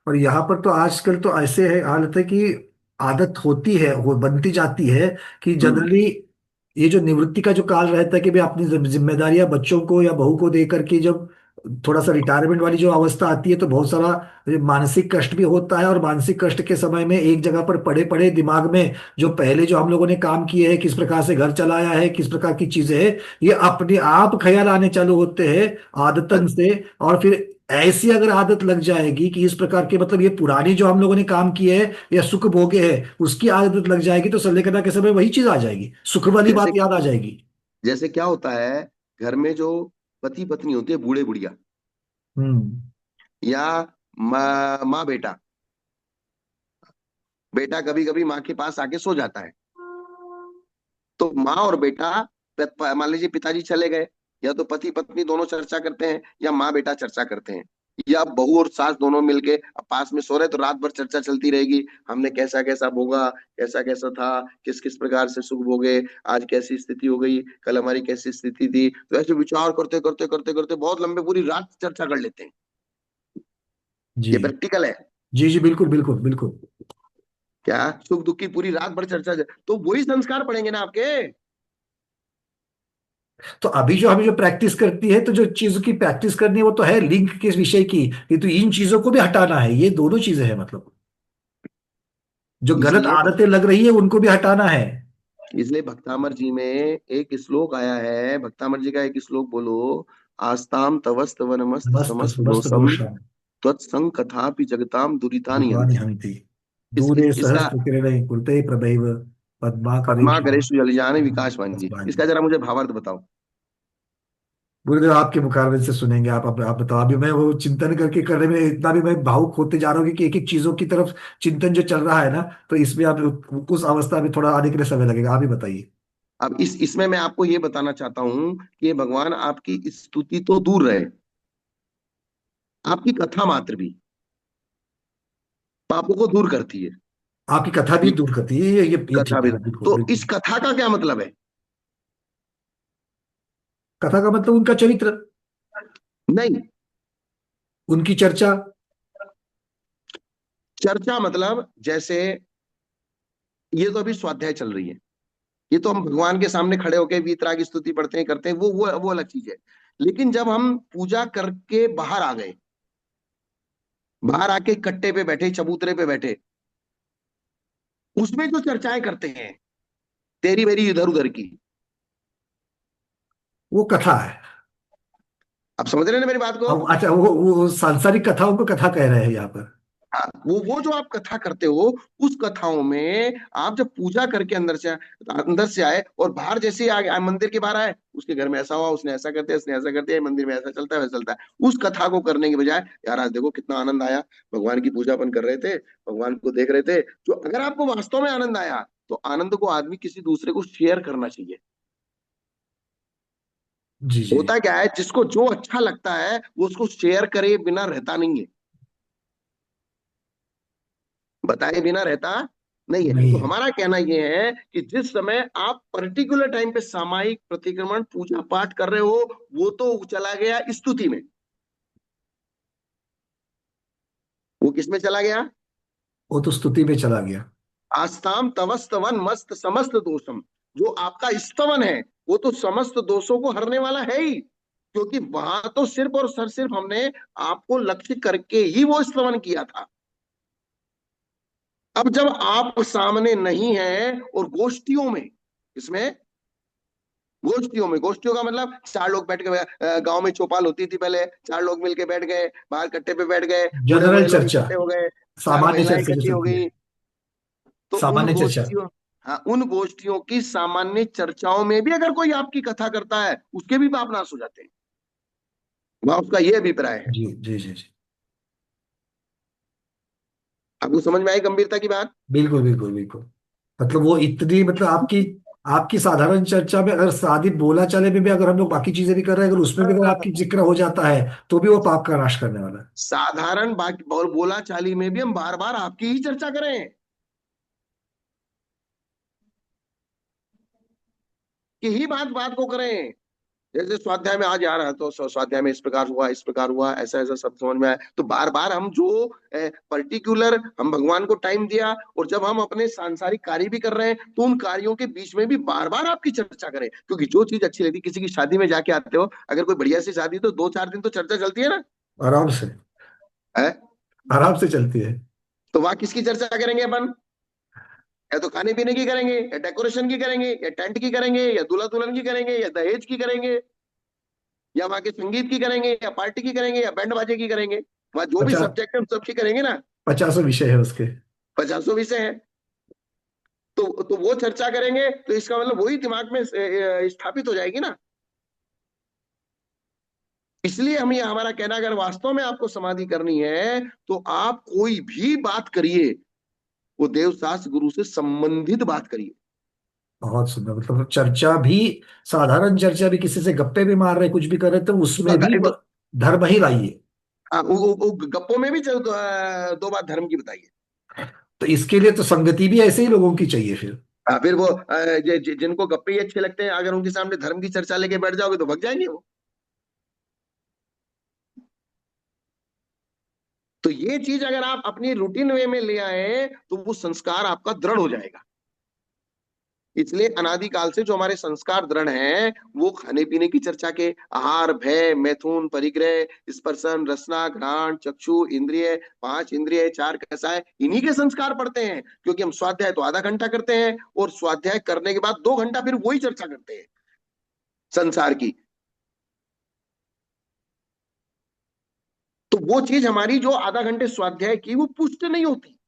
और यहाँ पर तो आजकल तो ऐसे है हालत है कि आदत होती है, वो बनती जाती है कि हम्म। जनरली ये जो निवृत्ति का जो काल रहता है कि भाई अपनी जिम्मेदारियां बच्चों को या बहू को देकर के जब थोड़ा सा रिटायरमेंट वाली जो अवस्था आती है, तो बहुत सारा मानसिक कष्ट भी होता है। और मानसिक कष्ट के समय में एक जगह पर पड़े पड़े दिमाग में जो पहले जो हम लोगों ने काम किए हैं, किस प्रकार से घर चलाया है, किस प्रकार की चीजें हैं, ये अपने आप ख्याल आने चालू होते हैं आदतन से। और फिर ऐसी अगर आदत लग जाएगी कि इस प्रकार के, मतलब ये पुरानी जो हम लोगों ने काम किए हैं या सुख भोगे हैं उसकी आदत लग जाएगी, तो संलेखना के समय वही चीज आ जाएगी, सुख वाली जैसे बात याद आ जाएगी। जैसे क्या होता है, घर में जो पति पत्नी होते हैं बूढ़े बुढ़िया, हम्म। या माँ बेटा। बेटा कभी कभी माँ के पास आके सो जाता है, तो माँ और बेटा, मान लीजिए पिताजी चले गए, या तो पति पत्नी दोनों चर्चा करते हैं, या माँ बेटा चर्चा करते हैं, या बहू और सास दोनों मिलके अब पास में सो रहे, तो रात भर चर्चा चलती रहेगी। हमने कैसा कैसा भोगा, कैसा कैसा था, किस किस प्रकार से सुख भोगे, आज कैसी स्थिति हो गई, कल हमारी कैसी स्थिति थी। तो ऐसे विचार करते करते करते करते बहुत लंबे पूरी रात चर्चा कर लेते हैं। जी ये प्रैक्टिकल है। जी जी, बिल्कुल बिल्कुल बिल्कुल। क्या सुख दुख की पूरी रात भर चर्चा, तो वही संस्कार पड़ेंगे ना आपके। तो अभी जो हमें जो प्रैक्टिस करती है, तो जो चीजों की प्रैक्टिस करनी है वो तो है लिंक के विषय की, ये तो इन चीजों को भी हटाना है, ये दोनों चीजें हैं मतलब। जो गलत इसलिए आदतें लग रही है उनको भी हटाना है। इसलिए भक्तामर जी में एक श्लोक आया है, भक्तामर जी का एक श्लोक बोलो। आस्ताम तवस्तव नमस्त मस्त समस्त मस्त दोषम दोषम त्वत्संग कथापि जगताम दुरितानि दुर्गानि हन्ति। हन्ति, दूरे इसका सहस्र किरणै कुरुते प्रभैव पद्मा पद्माकरेषु करेशु जलजाने विकासवान जी, वाणी। इसका जरा मुझे भावार्थ बताओ। गुरुदेव आपके मुखारबिन से सुनेंगे, आप बताओ। अभी मैं वो चिंतन करके करने में इतना भी मैं भावुक होते जा रहा हूँ कि एक एक चीजों की तरफ चिंतन जो चल रहा है ना, तो इसमें आप उस अवस्था में थोड़ा आने के लिए समय लगेगा, आप ही बताइए। अब इसमें मैं आपको ये बताना चाहता हूं कि भगवान आपकी स्तुति तो दूर रहे, आपकी कथा मात्र भी पापों को दूर करती है। आपकी कथा भी ये दूर करती है, ये कथा ठीक भी, है, बिल्कुल तो इस बिल्कुल। कथा का क्या मतलब है? कथा का मतलब उनका चरित्र, नहीं, उनकी चर्चा। चर्चा मतलब जैसे ये तो अभी स्वाध्याय चल रही है, ये तो हम भगवान के सामने खड़े होकर वीतराग की स्तुति पढ़ते हैं करते हैं, वो अलग चीज है। लेकिन जब हम पूजा करके बाहर आ गए, बाहर आके कट्टे पे बैठे, चबूतरे पे बैठे, उसमें जो चर्चाएं करते हैं तेरी मेरी इधर उधर की, वो कथा है। आप समझ रहे हैं ना मेरी बात को? अब अच्छा, वो सांसारिक कथाओं को कथा कह रहे हैं यहाँ पर। हाँ, वो जो आप कथा करते हो, उस कथाओं में आप जब पूजा करके अंदर से आए और बाहर जैसे ही मंदिर के बाहर आए, उसके घर में ऐसा हुआ, उसने ऐसा कर दिया, उसने ऐसा कर दिया, मंदिर में ऐसा चलता है वैसा चलता है, उस कथा को करने के बजाय यार आज देखो कितना आनंद आया, भगवान की पूजा अपन कर रहे थे, भगवान को देख रहे थे, जो अगर आपको वास्तव में आनंद आया, तो आनंद को आदमी किसी दूसरे को शेयर करना चाहिए। जी जी। होता क्या है, जिसको जो अच्छा लगता है वो उसको शेयर करे बिना रहता नहीं है, बताए बिना रहता नहीं है। नहीं तो है। हमारा कहना यह है कि जिस समय आप पर्टिकुलर टाइम पे सामायिक प्रतिक्रमण पूजा पाठ कर रहे हो, वो तो चला गया स्तुति में, वो किसमें चला गया? वो तो स्तुति में चला गया। आस्ताम तवस्तवन मस्त समस्त दोषम, जो आपका स्तवन है वो तो समस्त दोषों को हरने वाला है ही, क्योंकि वहां तो सिर्फ और सिर्फ हमने आपको लक्ष्य करके ही वो स्तवन किया था। अब जब आप सामने नहीं है और गोष्ठियों में, इसमें गोष्ठियों का मतलब चार लोग बैठ के, गांव में चौपाल होती थी पहले, चार लोग मिलके बैठ गए, बाहर कट्टे पे बैठ गए, बूढ़े जनरल बूढ़े लोग चर्चा, इकट्ठे हो गए, चार सामान्य महिलाएं चर्चा जो इकट्ठी हो चलती है, गई, तो उन सामान्य चर्चा। गोष्ठियों, हाँ, उन गोष्ठियों की सामान्य चर्चाओं में भी अगर कोई आपकी कथा करता है, उसके भी पाप नाश हो जाते हैं। वहां उसका ये अभिप्राय है। जी जी जी जी। आपको समझ में आई गंभीरता की बात? बिल्कुल बिल्कुल बिल्कुल। मतलब वो इतनी, मतलब आपकी आपकी साधारण चर्चा में अगर शादी बोला चाले में भी अगर हम लोग बाकी चीजें भी कर रहे हैं, अगर उसमें भी अगर आपकी जिक्र हो जाता है, तो भी वो पाप का नाश करने वाला है। साधारण बाकी बोला चाली में भी हम बार बार आपकी ही चर्चा करें, कि ही बात बात को करें। जैसे स्वाध्याय में आज आ रहा है, तो स्वाध्याय में इस प्रकार हुआ, इस प्रकार हुआ, ऐसा ऐसा सब समझ में आया, तो बार बार हम जो पर्टिकुलर हम भगवान को टाइम दिया, और जब हम अपने सांसारिक कार्य भी कर रहे हैं, तो उन कार्यों के बीच में भी बार बार आपकी चर्चा करें, क्योंकि जो चीज अच्छी लगती, किसी की शादी में जाके आते हो, अगर कोई बढ़िया सी शादी, तो 2-4 दिन तो चर्चा चलती है ना, आराम से, है? आराम से चलती है। तो वहां किसकी चर्चा करेंगे अपन? या तो खाने पीने की करेंगे, या डेकोरेशन की करेंगे, या टेंट की करेंगे, या दूल्हा दुल्हन की करेंगे, या दहेज की करेंगे, या वहां के संगीत की करेंगे, या पार्टी की करेंगे, या बैंड बाजे की करेंगे, वहां जो भी 50, सब्जेक्ट है हम सबकी करेंगे ना। 50 विषय है उसके। 50 विषय है, तो वो चर्चा करेंगे, तो इसका मतलब वही दिमाग में स्थापित हो जाएगी ना। इसलिए हम ये हमारा कहना, अगर वास्तव में आपको समाधि करनी है तो आप कोई भी बात करिए, वो देवशास्त्र गुरु से संबंधित बात करिए। बहुत सुंदर, मतलब चर्चा भी, साधारण चर्चा भी, किसी से गप्पे भी मार रहे, कुछ भी कर रहे, तो उसमें भी तो धर्म ही लाइए। हाँ, वो गप्पों में भी चल दो बात धर्म की बताइए। तो इसके लिए तो संगति भी ऐसे ही लोगों की चाहिए फिर। हाँ, फिर वो जिनको गप्पे ही अच्छे लगते हैं, अगर उनके सामने धर्म की चर्चा लेके बैठ जाओगे तो भग जाएंगे वो। तो ये चीज अगर आप अपनी रूटीन वे में ले आए तो वो संस्कार आपका दृढ़ हो जाएगा। इसलिए अनादिकाल से जो हमारे संस्कार दृढ़ हैं, वो खाने पीने की चर्चा के, आहार, भय, मैथुन, परिग्रह, स्पर्शन, रसना, घ्राण, चक्षु, इंद्रिय, पांच इंद्रिय, चार कसाय, इन्हीं के संस्कार पढ़ते हैं। क्योंकि हम स्वाध्याय तो आधा घंटा करते हैं, और स्वाध्याय करने के बाद 2 घंटा फिर वही चर्चा करते हैं संसार की। तो वो चीज हमारी जो आधा घंटे स्वाध्याय की, वो पुष्ट नहीं होती।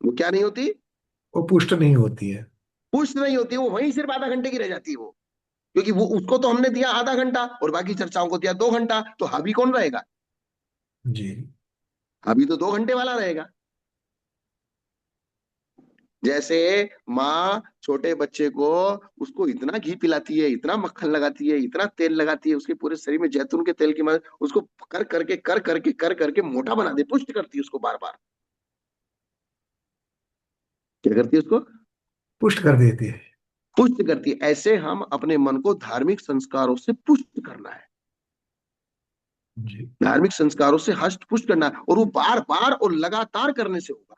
वो क्या नहीं होती? वो पुष्ट नहीं होती है। पुष्ट नहीं होती, वो वहीं सिर्फ आधा घंटे की रह जाती है वो। क्योंकि वो उसको तो हमने दिया आधा घंटा और बाकी चर्चाओं को दिया 2 घंटा, तो हावी कौन रहेगा? जी। हावी तो 2 घंटे वाला रहेगा। जैसे माँ छोटे बच्चे को, उसको इतना घी पिलाती है, इतना मक्खन लगाती है, इतना तेल लगाती है, उसके पूरे शरीर में जैतून के तेल की मदद, उसको कर करके मोटा बना दे, पुष्ट करती है उसको बार बार। क्या करती है उसको? पुष्ट कर देती है। पुष्ट करती है। ऐसे हम अपने मन को धार्मिक संस्कारों से पुष्ट करना है। जी। धार्मिक संस्कारों से हष्ट पुष्ट करना है, और वो बार बार और लगातार करने से होगा,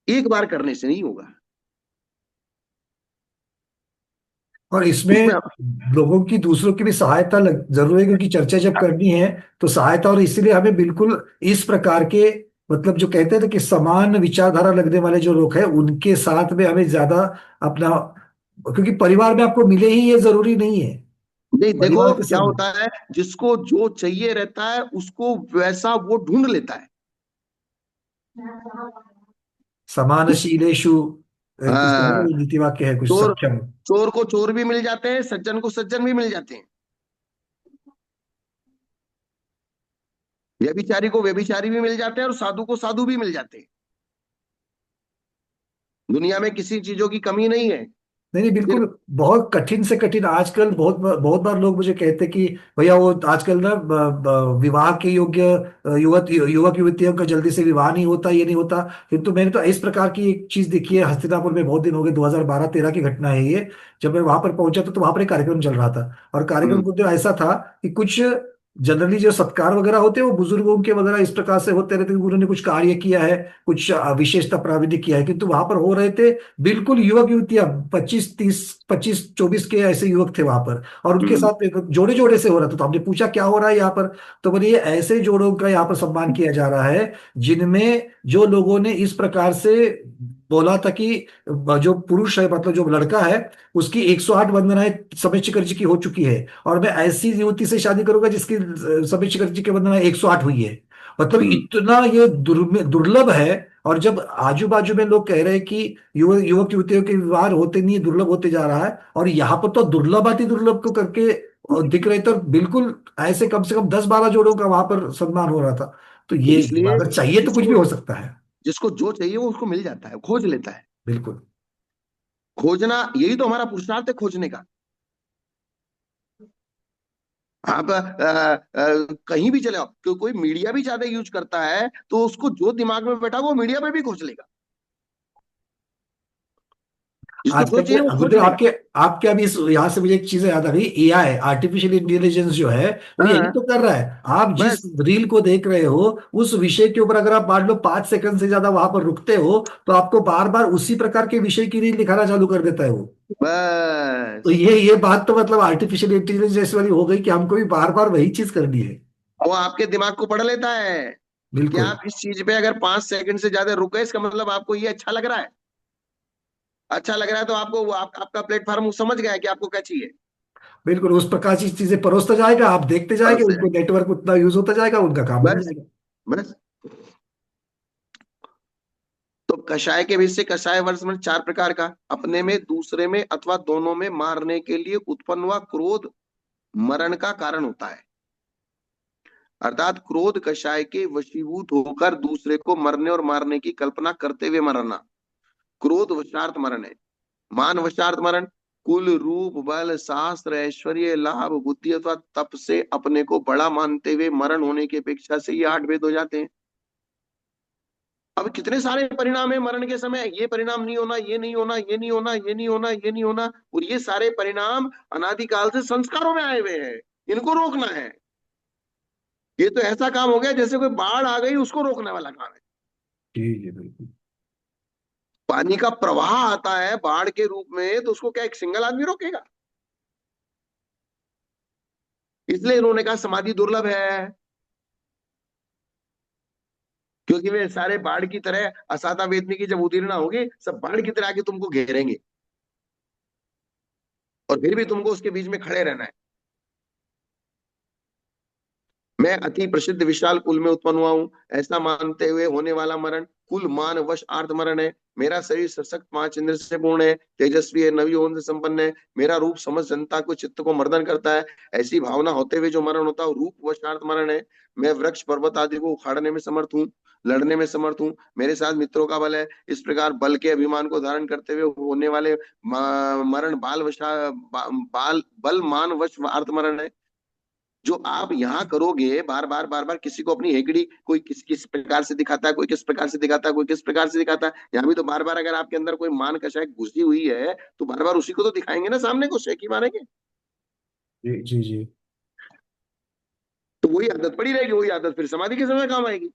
एक बार करने से नहीं होगा। और इसमें उसमें आप लोगों की, दूसरों की भी सहायता जरूरी है, क्योंकि चर्चा जब करनी है तो सहायता, और इसीलिए हमें बिल्कुल इस प्रकार के, मतलब जो कहते हैं ना कि समान विचारधारा लगने वाले जो लोग हैं उनके साथ में हमें ज्यादा अपना, क्योंकि परिवार में आपको मिले ही ये जरूरी नहीं है। नहीं, देखो परिवार के क्या सब होता है, जिसको जो चाहिए रहता है उसको वैसा वो ढूंढ लेता है। समानशीलेषु, कुछ तो है ना, हाँ, नीति वाक्य है कुछ, चोर सक्षम। चोर को चोर भी मिल जाते हैं, सज्जन को सज्जन भी मिल जाते हैं, व्यभिचारी को व्यभिचारी भी मिल जाते हैं, और साधु को साधु भी मिल जाते हैं। दुनिया में किसी चीजों की कमी नहीं है। नहीं नहीं, सिर्फ बिल्कुल। बहुत कठिन से कठिन आजकल, बहुत बहुत बार लोग मुझे कहते कि भैया वो आजकल ना विवाह के योग्य युवक युवतियों का जल्दी से विवाह नहीं होता, ये नहीं होता। किंतु मैंने तो इस प्रकार की एक चीज देखी है, हस्तिनापुर में बहुत दिन हो गए, 2012-13 की घटना है ये। जब मैं वहां पर पहुंचा तो वहां पर एक कार्यक्रम चल रहा था, और कार्यक्रम हम्म, को तो ऐसा था कि कुछ जनरली जो सत्कार वगैरह होते हैं वो बुजुर्गों के वगैरह इस प्रकार से होते रहते हैं कि उन्होंने कुछ कार्य किया है, कुछ विशेषता प्राविधिक किया है, किंतु वहां पर हो रहे थे बिल्कुल युवक युवतियां, 25-30, 25-24 के ऐसे युवक थे वहां पर, और उनके हम्म, साथ जोड़े जोड़े से हो रहा था। तो हमने पूछा क्या हो रहा है यहाँ पर, तो बोले ये ऐसे जोड़ों का यहाँ पर सम्मान किया जा रहा है जिनमें जो लोगों ने इस प्रकार से बोला था कि जो पुरुष है, मतलब जो लड़का है, उसकी 108 वंदनाएं समय शिखर जी की हो चुकी है, और मैं ऐसी युवती से शादी करूंगा जिसकी समय शिखर जी की वंदना 108 हुई है। मतलब हम्म, इतना ये दुर्लभ है। और जब आजू बाजू में लोग कह रहे हैं कि युवक युवतियों के विवाह होते नहीं, दुर्लभ होते जा रहा है, और यहाँ पर तो दुर्लभ अति दुर्लभ को करके दिख रहे, तो बिल्कुल ऐसे कम से कम 10-12 जोड़ों का वहां पर सम्मान हो रहा था। तो तो ये इसलिए अगर चाहिए तो कुछ भी जिसको हो सकता है। जिसको जो चाहिए वो उसको मिल जाता है, खोज लेता है। बिल्कुल। खोजना, यही तो हमारा पुरुषार्थ है, खोजने का। आप कहीं भी चले आओ, कोई मीडिया भी ज्यादा यूज करता है तो उसको जो दिमाग में बैठा वो मीडिया में भी खोज लेगा। जिसको जो आजकल के चाहिए वो खोज गुरुदेव, लेगा। आपके आपके अभी यहाँ से मुझे एक चीज याद आ गई, एआई, आर्टिफिशियल इंटेलिजेंस जो है, वो यही हाँ, तो कर रहा है। आप जिस बस रील को देख रहे हो उस विषय के ऊपर अगर आप मान लो 5 सेकंड से ज्यादा वहां पर रुकते हो, तो आपको बार बार उसी प्रकार के विषय की रील दिखाना चालू कर देता है वो। तो बस ये बात तो मतलब आर्टिफिशियल इंटेलिजेंस वाली हो गई कि हमको भी बार बार वही चीज करनी है। वो आपके दिमाग को पढ़ लेता है कि बिल्कुल। आप इस चीज पे अगर 5 सेकंड से ज्यादा रुके, इसका मतलब आपको ये अच्छा लग रहा है। अच्छा लग रहा है तो आपको आपका प्लेटफॉर्म वो समझ गया है कि आपको क्या चाहिए। बिल्कुल उस प्रकार की चीजें परोसता जाएगा, आप देखते जाएंगे, बस उनको नेटवर्क उतना यूज होता जाएगा, उनका काम बन बस जाएगा। बस। तो कषाय के विषय, कषाय वर्ष में 4 प्रकार का, अपने में, दूसरे में, अथवा दोनों में मारने के लिए उत्पन्न हुआ क्रोध, मरण का कारण होता है। अर्थात क्रोध कषाय के वशीभूत होकर दूसरे को मरने और मारने की कल्पना करते हुए मरना, क्रोध वशार्थ मरण है। मान वशार्थ मरण, कुल रूप बल शास्त्र ऐश्वर्य लाभ बुद्धि अथवा तप से अपने को बड़ा मानते हुए मरण होने की अपेक्षा से ये आठ भेद हो जाते हैं। अब कितने सारे परिणाम है मरण के समय, ये परिणाम नहीं होना, ये नहीं होना, ये नहीं होना, ये नहीं होना, ये नहीं होना, और ये सारे परिणाम अनादिकाल से संस्कारों में आए हुए हैं, इनको रोकना है। ये तो ऐसा काम हो गया जैसे कोई बाढ़ आ गई उसको रोकने वाला काम है। जी जी बिल्कुल। पानी का प्रवाह आता है बाढ़ के रूप में, तो उसको क्या एक सिंगल आदमी रोकेगा? इसलिए इन्होंने कहा समाधि दुर्लभ है, क्योंकि वे सारे बाढ़ की तरह असाता वेदनी की जब उदीर्णा होगी, सब बाढ़ की तरह आके तुमको घेरेंगे, और फिर भी तुमको उसके बीच में खड़े रहना है। मैं अति प्रसिद्ध विशाल कुल में उत्पन्न हुआ हूं, ऐसा मानते हुए होने वाला मरण कुल मान वश आर्थ मरण है। मेरा शरीर सशक्त पांच इंद्र से पूर्ण है, तेजस्वी है, नवी ओज से संपन्न है। मेरा रूप समझ जनता को चित्त को मर्दन करता है। ऐसी भावना होते हुए जो मरण होता है वो रूप वशार्थ मरण है। मैं वृक्ष पर्वत आदि को उखाड़ने में समर्थ हूँ, लड़ने में समर्थ हूँ, मेरे साथ मित्रों का बल है। इस प्रकार बल के अभिमान को धारण करते हुए होने वाले मरण बाल बल मान वश आर्थ मरण है। जो आप यहाँ करोगे, बार बार बार बार किसी को अपनी हेगड़ी, कोई किस प्रकार से दिखाता है, कोई किस प्रकार से दिखाता है, कोई किस प्रकार से दिखाता है। यहाँ भी तो बार बार अगर आपके अंदर कोई मान कषाय घुसी हुई है तो बार बार उसी को तो दिखाएंगे ना, सामने को शेखी मारेंगे। जी जी जी। तो वही आदत पड़ी रहेगी, वही आदत फिर समाधि के समय काम आएगी।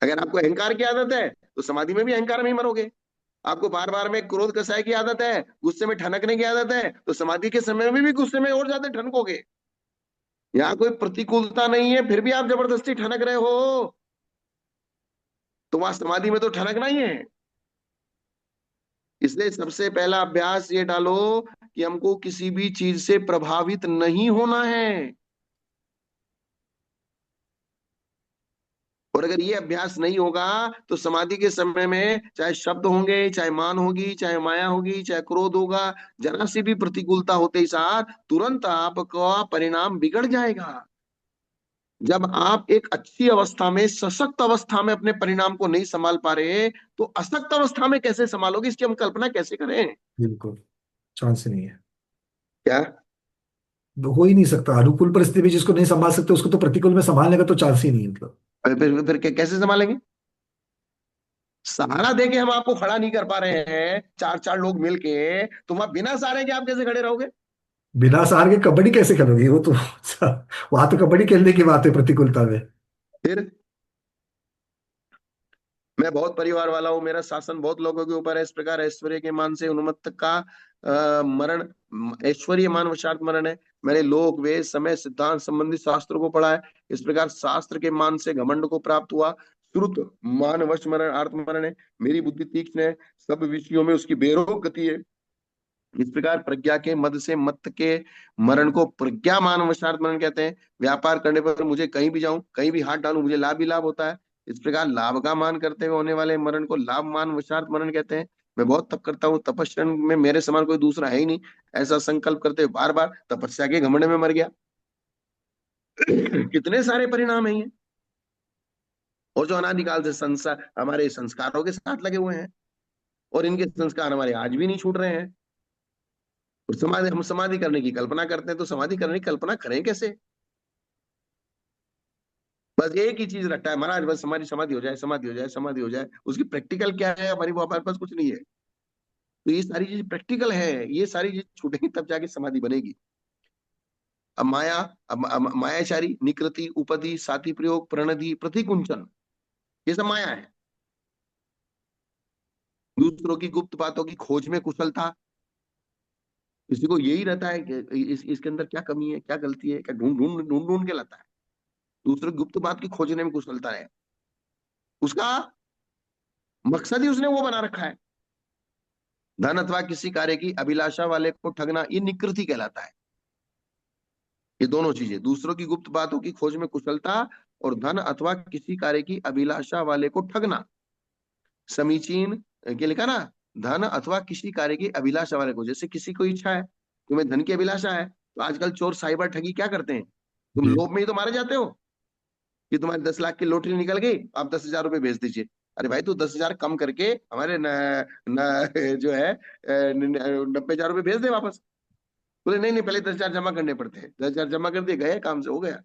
अगर आपको अहंकार की आदत है तो समाधि में भी अहंकार में ही मरोगे। आपको बार बार में क्रोध कसाय की आदत है, गुस्से में ठनकने की आदत है, तो समाधि के समय में भी गुस्से में और ज्यादा ठनकोगे। यहाँ कोई प्रतिकूलता नहीं है फिर भी आप जबरदस्ती ठनक रहे हो, तो वहां समाधि में तो ठनकना ही है। इसलिए सबसे पहला अभ्यास ये डालो कि हमको किसी भी चीज से प्रभावित नहीं होना है। और अगर ये अभ्यास नहीं होगा तो समाधि के समय में चाहे शब्द होंगे, चाहे मान होगी, चाहे माया होगी, चाहे क्रोध होगा, जरा सी भी प्रतिकूलता होते ही साथ तुरंत आपका परिणाम बिगड़ जाएगा। जब आप एक अच्छी अवस्था में, सशक्त अवस्था में अपने परिणाम को नहीं संभाल पा रहे, तो असक्त अवस्था में कैसे संभालोगे, इसकी हम कल्पना कैसे करें? बिल्कुल चांस ही नहीं है। क्या? हो ही नहीं सकता, अनुकूल परिस्थिति भी जिसको नहीं संभाल सकते उसको तो प्रतिकूल में संभालने का तो चांस ही नहीं है मतलब। फिर कैसे संभालेंगे? सहारा देके हम आपको खड़ा नहीं कर पा रहे हैं, चार चार लोग मिलके, तो वहां बिना सहारे के आप कैसे खड़े रहोगे? बिना सहार के कबड्डी कैसे खेलोगी वो तो वहां तो कबड्डी खेलने की बात है प्रतिकूलता में। फिर मैं बहुत परिवार वाला हूँ, मेरा शासन बहुत लोगों के ऊपर है, इस प्रकार ऐश्वर्य के मान से उन्मत्त का मरण ऐश्वर्य मान वशार्थ मरण है। मैंने लोक वेद समय सिद्धांत संबंधी शास्त्रों को पढ़ा है, इस प्रकार शास्त्र के मान से घमंड को प्राप्त हुआ। श्रुत मान वश मरण आर्थ मरण है। मेरी बुद्धि तीक्ष्ण है, सब विषयों में उसकी बेरोक गति है। इस प्रकार प्रज्ञा के मद से मत के मरण को प्रज्ञा मान वशार्थ मरण कहते हैं। व्यापार करने पर मुझे कहीं भी जाऊं, कहीं भी हाथ डालूं, मुझे लाभ ही लाभ होता है। इस प्रकार लाभ का मान करते हुए होने वाले मरण को लाभ मान वशार्थ मरण कहते हैं। मैं बहुत तप करता हूँ, तपस्या में मेरे समान कोई दूसरा है ही नहीं, ऐसा संकल्प करते हुए बार बार तपस्या के घमंड में मर गया। कितने सारे परिणाम है ये, और जो अनादिकाल से संसार हमारे संस्कारों के साथ लगे हुए हैं, और इनके संस्कार हमारे आज भी नहीं छूट रहे हैं। और समाधि, हम समाधि करने की कल्पना करते हैं, तो समाधि करने की कल्पना करें कैसे? बस एक ही चीज रखता है महाराज, बस हमारी समाधि हो जाए, समाधि हो जाए, समाधि हो जाए। उसकी प्रैक्टिकल क्या है? हमारे पास कुछ नहीं है। तो ये सारी चीज प्रैक्टिकल है, ये सारी चीज छूटेगी तब जाके समाधि बनेगी। अब माया, अब मायाचारी निकृति उपधि साथी प्रयोग प्रणधि प्रतिकुंचन, ये सब माया है। दूसरों की गुप्त बातों की खोज में कुशलता, किसी को यही रहता है कि इसके अंदर क्या कमी है, क्या गलती है, क्या ढूंढ ढूंढ ढूंढ ढूंढ के लाता है। दूसरों की गुप्त बात की खोजने में कुशलता है, उसका मकसद ही उसने वो बना रखा है। धन अथवा किसी कार्य की अभिलाषा वाले को ठगना, ये निकृति कहलाता है। ये दोनों चीजें, दूसरों की गुप्त बातों की खोज में कुशलता और धन अथवा किसी कार्य की अभिलाषा वाले को ठगना। समीचीन, क्या लिखा ना, धन अथवा किसी कार्य की अभिलाषा वाले को। जैसे किसी को इच्छा है, तुम्हें धन की अभिलाषा है, तो आजकल चोर साइबर ठगी क्या करते हैं, तुम जी। लोभ में ही तो मारे जाते हो कि तुम्हारी 10 लाख की लॉटरी निकल गई, आप 10,000 रुपये भेज दीजिए। अरे भाई, तू 10,000 कम करके हमारे जो है 90,000 रुपये भेज दे वापस। बोले नहीं नहीं, पहले 10,000 जमा करने पड़ते हैं। 10,000 जमा कर दिए, गए, काम से हो गया।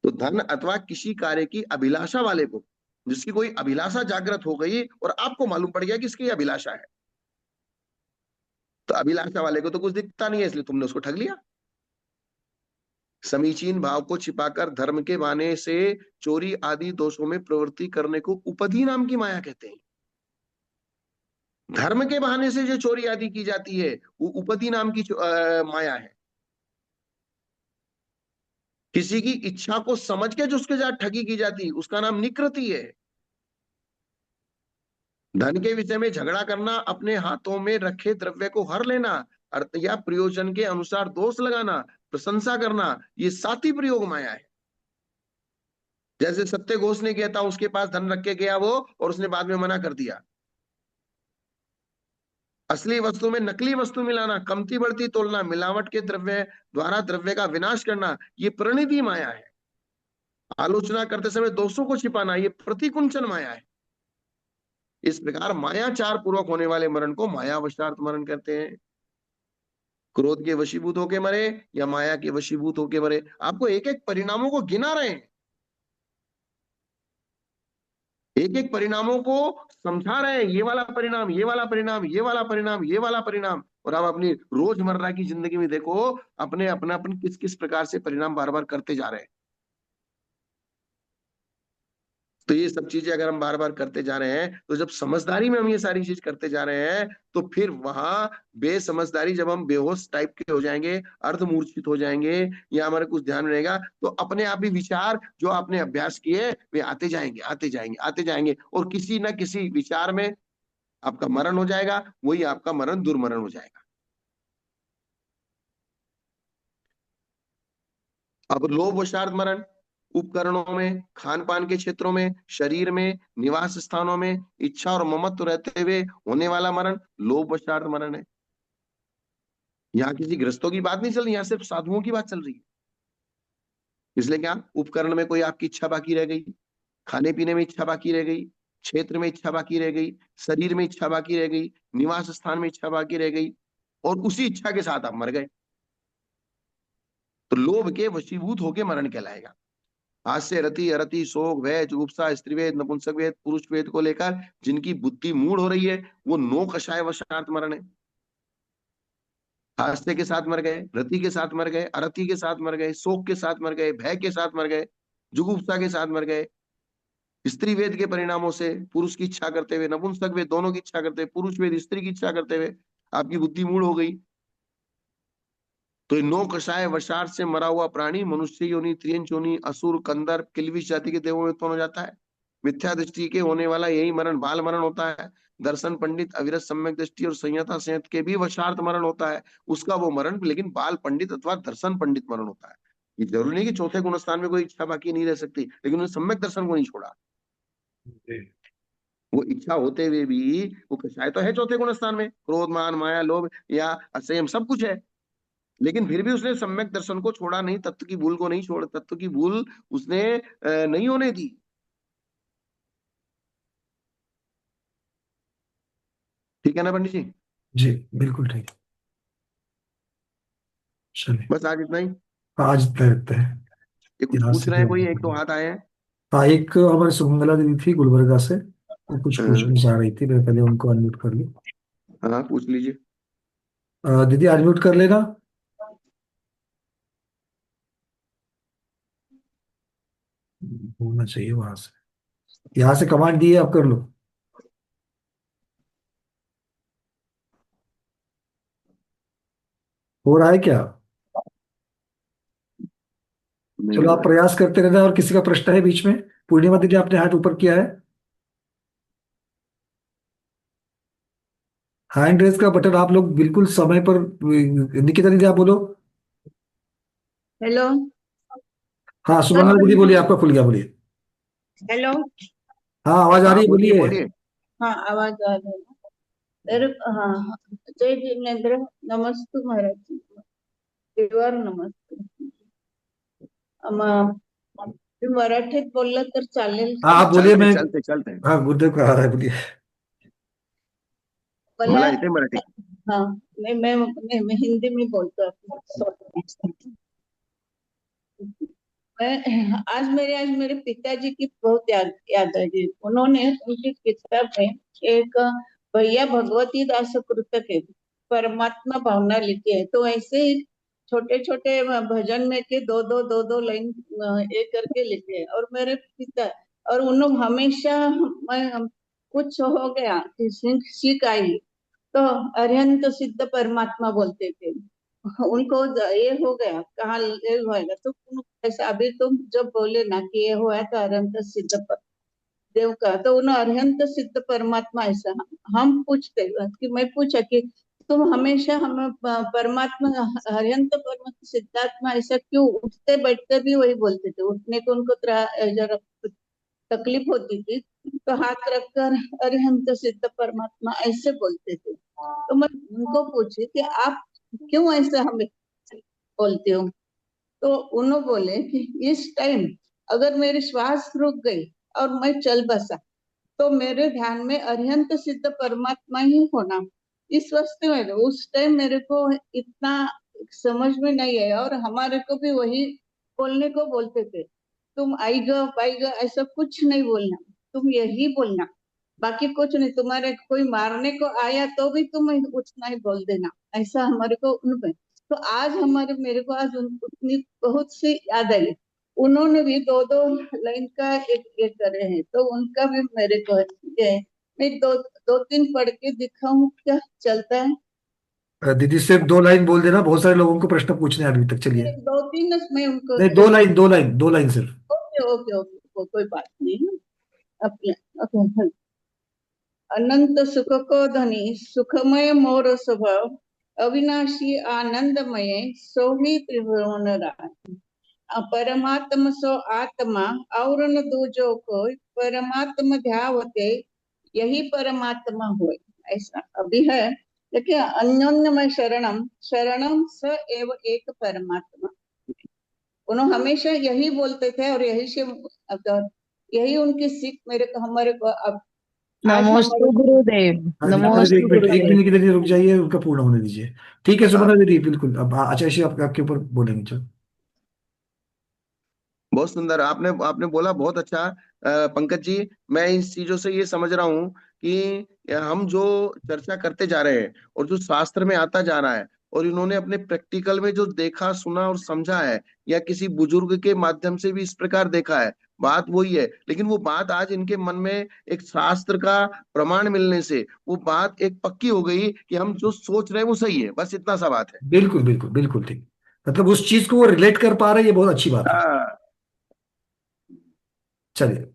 तो धन अथवा किसी कार्य की अभिलाषा वाले को, जिसकी कोई अभिलाषा जागृत हो गई और आपको मालूम पड़ गया कि इसकी अभिलाषा है, तो अभिलाषा वाले को तो कुछ दिखता नहीं है, इसलिए तुमने उसको ठग लिया। समीचीन भाव को छिपाकर धर्म के बहाने से चोरी आदि दोषों में प्रवृत्ति करने को उपधि नाम की माया कहते हैं। धर्म के बहाने से जो चोरी आदि की जाती है, वो उपधि नाम की माया है। किसी की इच्छा को समझ के जो उसके साथ ठगी की जाती है, उसका नाम निकृति है। धन के विषय में झगड़ा करना, अपने हाथों में रखे द्रव्य को हर लेना, अर्थ या प्रयोजन के अनुसार दोष लगाना, प्रशंसा करना, ये साती प्रयोग माया है। जैसे सत्य घोष ने किया था, उसके पास धन रख के गया वो, और उसने बाद में मना कर दिया। असली वस्तु में नकली वस्तु मिलाना, कमती बढ़ती तोलना, मिलावट के द्रव्य द्वारा द्रव्य का विनाश करना, ये प्रणिधि माया है। आलोचना करते समय दोषों को छिपाना, ये प्रतिकुंचन माया है। इस प्रकार मायाचार पूर्वक होने वाले मरण को मायावशार्थ मरण कहते हैं। क्रोध के वशीभूत होके मरे या माया के वशीभूत होके मरे, आपको एक एक परिणामों को गिना रहे हैं, एक एक परिणामों को समझा रहे हैं, ये वाला परिणाम, ये वाला परिणाम, ये वाला परिणाम, ये वाला परिणाम। और आप अपनी रोजमर्रा की जिंदगी में देखो, अपने अपना अपन किस किस प्रकार से परिणाम बार बार करते जा रहे हैं। तो ये सब चीजें अगर हम बार बार करते जा रहे हैं, तो जब समझदारी में हम ये सारी चीज करते जा रहे हैं, तो फिर वहां बेसमझदारी, जब हम बेहोश टाइप के हो जाएंगे, अर्धमूर्छित हो जाएंगे, या हमारे कुछ ध्यान में रहेगा, तो अपने आप ही विचार जो आपने अभ्यास किए वे आते जाएंगे, आते जाएंगे, आते जाएंगे, और किसी ना किसी विचार में आपका मरण हो जाएगा। वही आपका मरण दुर्मरण हो जाएगा। अब लोभ वशार्थ मरण, उपकरणों में, खान पान के क्षेत्रों में, शरीर में, निवास स्थानों में इच्छा और ममत्व रहते हुए होने वाला मरण लोभ वशार्थ मरण है। यहाँ किसी गृहस्थों की बात नहीं चल रही, यहाँ सिर्फ साधुओं की बात चल रही है। इसलिए क्या, उपकरण में कोई आपकी इच्छा बाकी रह गई, खाने पीने में इच्छा बाकी रह गई, क्षेत्र में इच्छा बाकी रह गई, शरीर में इच्छा बाकी रह गई, निवास स्थान में इच्छा बाकी रह गई, और उसी इच्छा के साथ आप मर गए, तो लोभ के वशीभूत होके मरण कहलाएगा। हास्य, रति, अरति, शोक, भय, जुगुप्सा, स्त्रीवेद, नपुंसक वेद, पुरुष वेद को लेकर जिनकी बुद्धि मूढ़ हो रही है, वो नो कषाय वशार्थ मरण है। हास्य के साथ मर गए, रति के साथ मर गए, अरति के साथ मर गए, शोक के साथ मर गए, भय के साथ मर गए, जुगुप्सा के साथ मर गए, स्त्री वेद के परिणामों से पुरुष की इच्छा करते हुए, नपुंसक वेद दोनों की इच्छा करते हुए, पुरुष वेद स्त्री की इच्छा करते हुए आपकी बुद्धि मूढ़ हो गई। तो नो कषाय वशार्थ से मरा हुआ प्राणी मनुष्य योनि, त्रियंच योनि, असुर, कंदर, किल्विश जाति के देवों में उत्पन्न हो जाता है। मिथ्या दृष्टि के होने वाला यही मरण बाल मरण होता है। दर्शन पंडित, अविरत सम्यक दृष्टि और संयता संयत के भी वशार्थ मरण होता है, उसका वो मरण, लेकिन बाल पंडित अथवा दर्शन पंडित मरण होता है। ये जरूरी नहीं कि चौथे गुण स्थान में कोई इच्छा बाकी नहीं रह सकती, लेकिन उन्होंने सम्यक दर्शन को नहीं छोड़ा। जी। वो इच्छा होते हुए भी वो कषाय तो है चौथे गुण स्थान में, क्रोध, मान, माया, लोभ या असंयम सब कुछ है, लेकिन फिर भी उसने सम्यक दर्शन को छोड़ा नहीं, तत्व की भूल को नहीं छोड़, तत्व की भूल उसने नहीं होने दी। ठीक है ना पंडित जी? जी बिल्कुल ठीक। चलिए, बस आज इतना ही। आज इतना रखते हैं। ये कुछ यहाँ पूछ से रहे फिर हैं, आगे कोई एक दो बढ़ेंगे। हाथ आए हैं। हाँ, एक हमारी सुमंगला दीदी थी गुलबर्गा से, वो कुछ हाँ पूछना चाह रही थी, मैं पहले उनको अनम्यूट कर लूँ। हाँ, पूछ लीजिए। दीदी अनम्यूट कर लेना। होना चाहिए वहां से, यहाँ से कमांड दी है, आप कर लो। हो रहा है क्या? नहीं चलो हो आप रहा है। प्रयास करते रहना, और किसी का प्रश्न है बीच में? पूर्णिमा दीदी आपने हाथ ऊपर किया है, हैंड रेज का बटन आप लोग बिल्कुल समय पर। निकिता दीदी आप बोलो। हेलो हाँ सर, सुमंगला दीदी बोलिए, आपका खुल गया, बोलिए। हेलो। हाँ आवाज आ हाँ रही है, बोलिए बोलिए। बोलिए। हाँ, आवाज आ रही है ना? मेरे हाँ, जय जिनेंद्र. नमस्ते महाराज जी. देवार नमस्ते. आम- तुम्ही मराठीत बोललं तर चालेल हाँ का? आप बोलिए चलते मैं। चलते चलते. हाँ गुरुदेव का आ रहा है, बोलिए। मला मला येते मराठी. हाँ, मैं हिंदी में बोलता हूँ. Sorry. आज मेरे पिताजी की बहुत याद आई. उन्होंने उनकी किताब में एक भैया भगवती दास कृतक है, परमात्मा भावना लिखी है. तो ऐसे ही छोटे छोटे भजन में के दो लाइन ये करके लिखे हैं. और मेरे पिता और उन्होंने हमेशा मैं कुछ हो गया कि सीख आई तो अरिहंत सिद्ध परमात्मा बोलते थे. उनको ये हो गया कहाँ ये होएगा तो ऐसा अभी तुम जब बोले ना कि ये हुआ तो अरिहंत सिद्ध देव का तो उन्हें अरिहंत सिद्ध परमात्मा ऐसा हम पूछते कि मैं पूछा कि तुम हमेशा हमें परमात्मा अरिहंत परमात्मा सिद्धात्मा ऐसा क्यों उठते बैठते भी वही बोलते थे. उठने को उनको जरा तकलीफ होती थी तो हाथ रखकर अरिहंत सिद्ध परमात्मा ऐसे बोलते थे. तो मैं उनको पूछी कि आप क्यों ऐसे हमें बोलते हो. तो उन्होंने बोले कि इस टाइम अगर मेरी श्वास रुक गई और मैं चल बसा तो मेरे ध्यान में अरिहंत सिद्ध परमात्मा ही होना. इस वास्ते में उस टाइम मेरे को इतना समझ में नहीं आया और हमारे को भी वही बोलने को बोलते थे. तुम आएगा पाएगा ऐसा कुछ नहीं बोलना, तुम यही बोलना, बाकी कुछ नहीं. तुम्हारे कोई मारने को आया तो भी तुम उतना ही बोल देना. ऐसा हमारे को उनपे तो आज हमारे मेरे को आज उतनी बहुत सी याद आई. उन्होंने भी दो दो लाइन का एक करे हैं तो उनका भी मेरे को ये मैं दो तीन पढ़ के दिखाऊं क्या चलता है. दीदी सिर्फ 2 लाइन बोल देना, बहुत सारे लोगों को प्रश्न पूछने हैं अभी तक, चलिए। दो तीन मैं उनको नहीं, 2 लाइन 2 लाइन 2 लाइन सिर्फ। ओके ओके ओके कोई बात नहीं. अपने ओके. अनंत सुख को धनी सुखमय मोर स्वभाव अविनाशी आनंदमय सोही त्रिभुवन राय. परमात्म सो आत्मा और न दूजो कोई परमात्मा ध्यावते यही परमात्मा होय. ऐसा अभी है. देखिए अन्योन्यमय शरणम शरणम स एव एक परमात्मा. उन्होंने हमेशा यही बोलते थे और यही से यही उनकी सीख मेरे को हमारे को अब आज हमारे नमोस्तु गुरुदेव. हाँ निकिता दीदी, एक नमोस्तु मिनट, एक मिनट गुरुदेव. निकिता दीदी रुक जाइए, उनका पूर्ण होने दीजिए। ठीक है हाँ, सुमन दीदी, बिल्कुल। अब आचार्य जी आपके ऊपर बोलेंगे, चलो। बहुत सुंदर. आपने आपने बोला बहुत अच्छा. पंकज जी, मैं इस चीजों से ये समझ रहा हूँ कि हम जो चर्चा करते जा रहे हैं और जो शास्त्र में आता जा रहा है और इन्होंने अपने प्रैक्टिकल में जो देखा सुना और समझा है या किसी बुजुर्ग के माध्यम से भी इस प्रकार देखा है, बात वही है. लेकिन वो बात आज इनके मन में एक शास्त्र का प्रमाण मिलने से वो बात एक पक्की हो गई कि हम जो सोच रहे हैं वो सही है. बस इतना सा बात है. बिल्कुल बिल्कुल बिल्कुल ठीक। मतलब उस चीज को वो रिलेट कर पा रहे हैं, ये बहुत अच्छी बात है। हाँ. चलिए,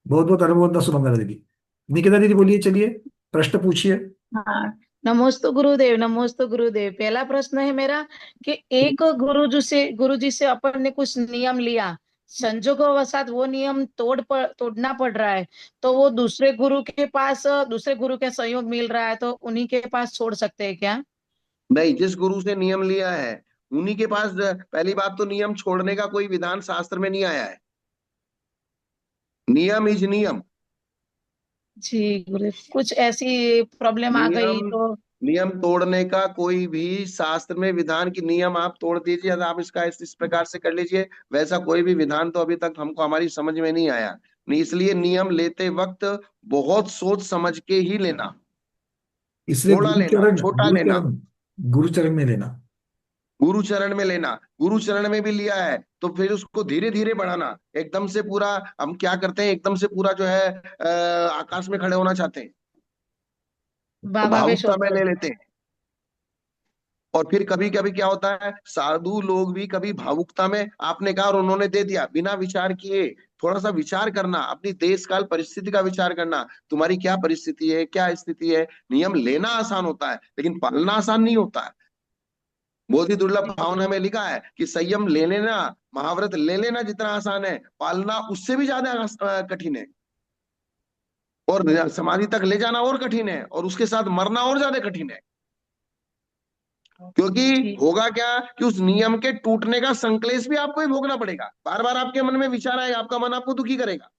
बहुत बहुत अनुमोदन सुमंगला दीदी। निकिता दीदी बोलिए, चलिए प्रश्न पूछिए। हाँ. नमोस्तु गुरुदेव. नमोस्तु गुरुदेव. पहला प्रश्न है मेरा कि एक गुरु जी से अपन ने कुछ नियम लिया, संजोगवशात वो नियम तोड़ना पड़ रहा है, तो वो दूसरे गुरु के सहयोग मिल रहा है तो उन्हीं के पास छोड़ सकते हैं क्या? नहीं, जिस गुरु से नियम लिया है उन्हीं के पास. पहली बात तो नियम छोड़ने का कोई विधान शास्त्र में नहीं आया है. नियम इज नियम. जी गुरुदेव, कुछ ऐसी प्रॉब्लम आ नियम गई तो? नियम तोड़ने का कोई भी शास्त्र में विधान की नियम आप तोड़ दीजिए, आप इसका इस प्रकार से कर लीजिए, वैसा कोई भी विधान तो अभी तक हमको हमारी समझ में नहीं आया. नहीं, इसलिए नियम लेते वक्त बहुत सोच समझ के ही लेना. इसलिए थोड़ा लेना, गुरुचरण छोटा लेना. गुरुचरण गुरुचरण में लेना। गुरु चरण में लेना. गुरु चरण में भी लिया है तो फिर उसको धीरे धीरे बढ़ाना. एकदम से पूरा हम क्या करते हैं, एकदम से पूरा जो है आकाश में खड़े होना चाहते हैं तो बाबा बेश भावुकता में होते ले हैं. लेते हैं. और फिर कभी कभी क्या होता है, साधु लोग भी कभी भावुकता में, आपने कहा और उन्होंने दे दिया बिना विचार किए. थोड़ा सा विचार करना, अपनी देश काल परिस्थिति का विचार करना, तुम्हारी क्या परिस्थिति है, क्या स्थिति है. नियम लेना आसान होता है लेकिन पालना आसान नहीं होता है. बहुत ही दुर्लभ भावना में लिखा है कि संयम ले लेना, महाव्रत ले लेना जितना आसान है, पालना उससे भी ज्यादा कठिन है. और समाधि तक ले जाना और कठिन है, और उसके साथ मरना और ज्यादा कठिन है। क्योंकि ठीक। होगा क्या कि उस नियम के टूटने का संक्लेश भी आपको ही भोगना पड़ेगा। बार बार आपके मन में विचार आएगा, आपका मन आपको दुखी करेगा।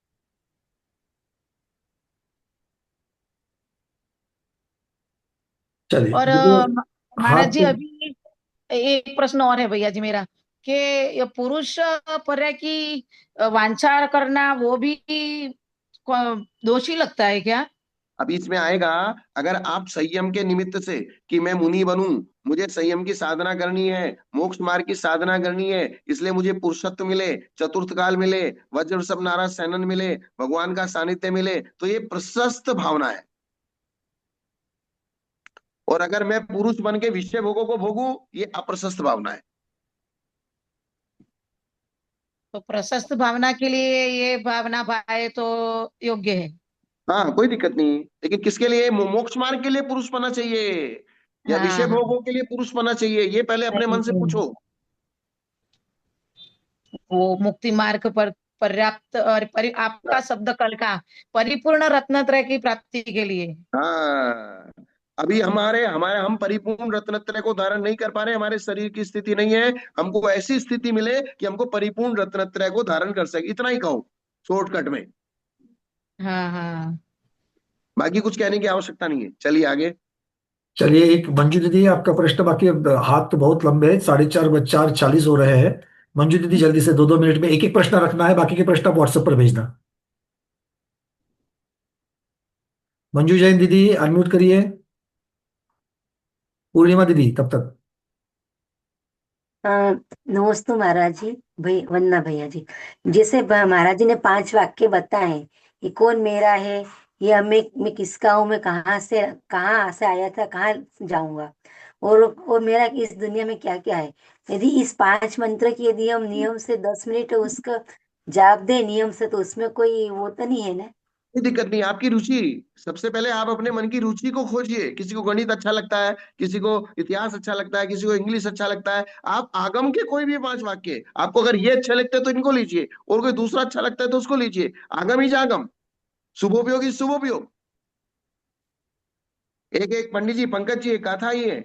चलिए और देखिए, महाराज हाथ जी तो अभी एक प्रश्न और है भैया जी मेरा, कि ये पुरुष पर्या की वांछा करना वो भी दोषी लगता है क्या? अभी इसमें आएगा, अगर आप संयम के निमित्त से कि मैं मुनि बनूं, मुझे संयम की साधना करनी है, मोक्ष मार्ग की साधना करनी है, इसलिए मुझे पुरुषत्व मिले, चतुर्थ काल मिले, वज्र सब नाराज सैनन मिले, भगवान का सानिध्य मिले, तो ये प्रशस्त भावना है। और अगर मैं पुरुष बन के विषय भोगों को भोगूं, ये अप्रशस्त भावना है। तो प्रशस्त भावना के लिए ये भावना पाए तो योग्य है। हाँ, कोई दिक्कत नहीं, लेकिन किसके लिए? मोक्ष मार्ग के लिए पुरुष बना चाहिए या विषय हाँ हाँ। भोगों के लिए पुरुष बना चाहिए? ये पहले अपने मन से नहीं, पूछो। वो मुक्ति मार्ग पर पर्याप्त और आपका शब्द कल का परिपूर्ण रत्नत्रय की प्राप्ति के लिए। हाँ, अभी हमारे हमारे हम परिपूर्ण रत्नत्रय को धारण नहीं कर पा रहे, हमारे शरीर की स्थिति नहीं है। हमको ऐसी स्थिति मिले कि हमको परिपूर्ण रत्नत्रय को धारण कर सके, इतना ही कहो शॉर्टकट में। हाँ हाँ। बाकी कुछ कहने की आवश्यकता नहीं है। चलिए आगे। चलिए, एक मंजू दीदी आपका प्रश्न बाकी, अब हाथ तो बहुत लंबे हैं, 4:45 हो रहे हैं। मंजू दीदी जल्दी से 2-2 मिनट में एक एक प्रश्न रखना है, बाकी के प्रश्न आप व्हाट्सएप पर भेजना। मंजू जैन दीदी अनम्यूट करिए। पूर्णिमा दीदी तब तक। अ, नमस्ते महाराज जी। भाई वंदना भैया जी। जैसे महाराज जी ने 5 वाक्य बताए, ये कौन मेरा है, ये मैं किसका हूँ, मैं कहाँ से आया था, कहाँ जाऊंगा, और मेरा इस दुनिया में क्या क्या है। यदि इस 5 मंत्र की यदि हम नियम से 10 मिनट उसका जाप दे नियम से, तो उसमें कोई वो तो नहीं है ना। कोई दिक्कत नहीं, आपकी रुचि। सबसे पहले आप अपने मन की रुचि को खोजिए। किसी को गणित अच्छा लगता है, किसी को इतिहास अच्छा लगता है, किसी को इंग्लिश अच्छा लगता है। आप आगम के कोई भी 5 वाक्य, आपको अगर ये अच्छे लगते हैं तो इनको लीजिए, और कोई दूसरा अच्छा लगता है तो उसको लीजिए। आगम ही जागम, शुभोपयोगी शुभोपयोग। एक एक पंडित जी, पंकज जी, एक गाथा ही है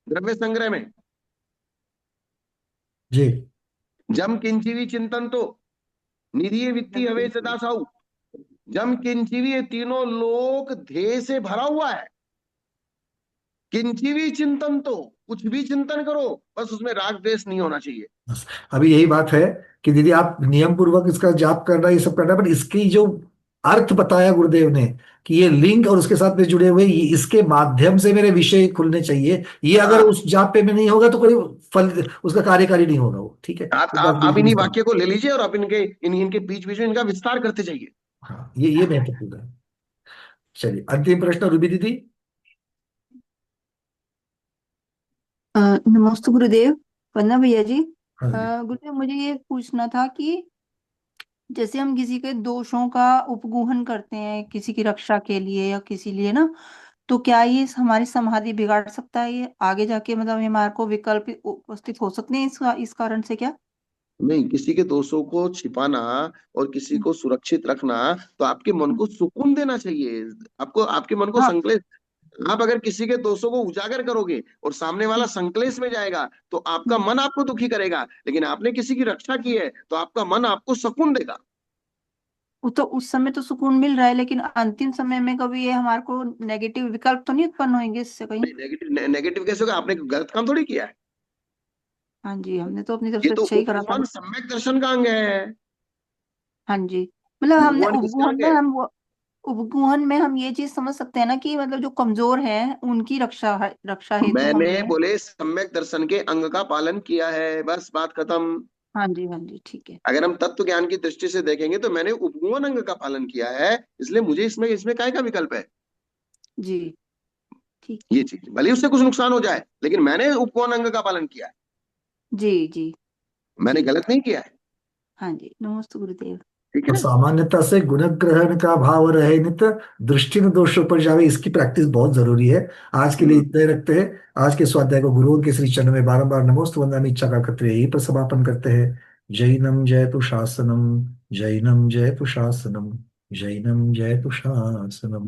द्रव्य संग्रह में। जी। जम किंचिवी चिंतन तो निधिये वित्ती हवे सदा साऊ। जम किंचिवी, ये तीनों लोक ध्येय से भरा हुआ है। किंची भी चिंतन तो, कुछ भी चिंतन करो, बस उसमें राग द्वेष नहीं होना चाहिए। बस अभी यही बात है कि दीदी आप नियम पूर्वक इसका जाप करना, ये सब करना, बट इसकी जो अर्थ बताया गुरुदेव ने, कि ये लिंक और उसके साथ में जुड़े हुए, ये इसके माध्यम से मेरे विषय खुलने चाहिए, ये अगर हाँ, उस जाप पे में नहीं होगा तो कोई फल उसका कार्यकारी नहीं होगा वो। ठीक है, आप ये बात आप आप बिल्कुल इन्हीं सही। वाक्य को ले लीजिए और आप इनके बीच बीच में इनका विस्तार करते जाइए। हाँ, ये महत्वपूर्ण है। चलिए, अंतिम प्रश्न रूबी दीदी। नमस्ते गुरुदेव। वंदना भैया जी। हाँ जी। गुरुदेव, मुझे ये पूछना था कि जैसे हम किसी के दोषों का उपगूहन करते हैं किसी की रक्षा के लिए या किसी लिए ना, तो क्या ये हमारी समाधि बिगाड़ सकता है? ये आगे जाके मतलब हमारे को विकल्प उपस्थित हो सकते हैं इस कारण से क्या? नहीं, किसी के दोषों को छिपाना और किसी हम्म, को सुरक्षित रखना, तो आपके मन हम्म, को सुकून देना चाहिए। आपको आपके मन को हाँ। संकलेश। आप अगर किसी के दोषों को उजागर करोगे और सामने वाला हम्म, संकलेश में जाएगा, तो आपका हम्म। मन आपको दुखी करेगा। लेकिन आपने किसी की रक्षा की है तो आपका मन आपको सुकून देगा। वो तो उस समय तो सुकून मिल रहा है, लेकिन अंतिम समय में कभी ये हमारे को नेगेटिव विकल्प तो नहीं उत्पन्न होंगे इससे कहीं? नहीं, नेगेटिव नेगेटिव कैसे होगा? आपने गलत काम थोड़ी किया है। हाँ जी, हमने तो अपनी तरफ ये से तो अच्छा ही करा था। उपगमन सम्यक दर्शन का अंग है। हाँ जी। मतलब हमने उपगमन किसका उपगूहन अंग में है? उपगूहन में हम ये चीज समझ सकते हैं ना कि मतलब जो कमजोर है उनकी रक्षा हेतु मैंने हमने। बोले सम्यक दर्शन के अंग का पालन किया है, बस बात खत्म। हाँ जी, हाँ जी, ठीक है। अगर हम तत्व ज्ञान की दृष्टि से देखेंगे तो मैंने उपगमन अंग का पालन किया है, इसलिए मुझे इसमें इसमें काय का विकल्प है? जी, ठीक ये है। चीज भले उससे कुछ नुकसान हो जाए, लेकिन मैंने उपगमन अंग का पालन किया है। जी जी। मैंने ठीक। गलत नहीं किया है। हाँ जी, नमस्ते गुरुदेव। ठीक है और ना? सामान्यता से गुणग्रहण का भाव रहे नित, दृष्टि न दोषों पर जावे, इसकी प्रैक्टिस बहुत जरूरी है। आज के लिए हम्म। इतना ही रखते हैं। आज के स्वाध्याय को गुरुओं के श्री चरणों में बारंबार नमोस्त वंदनामि इच्छा का करते यही पर समापन करते हैं। जैनम जयतु शासनम, जैनम जयतु शासनम। जैनम जयतु शासनम।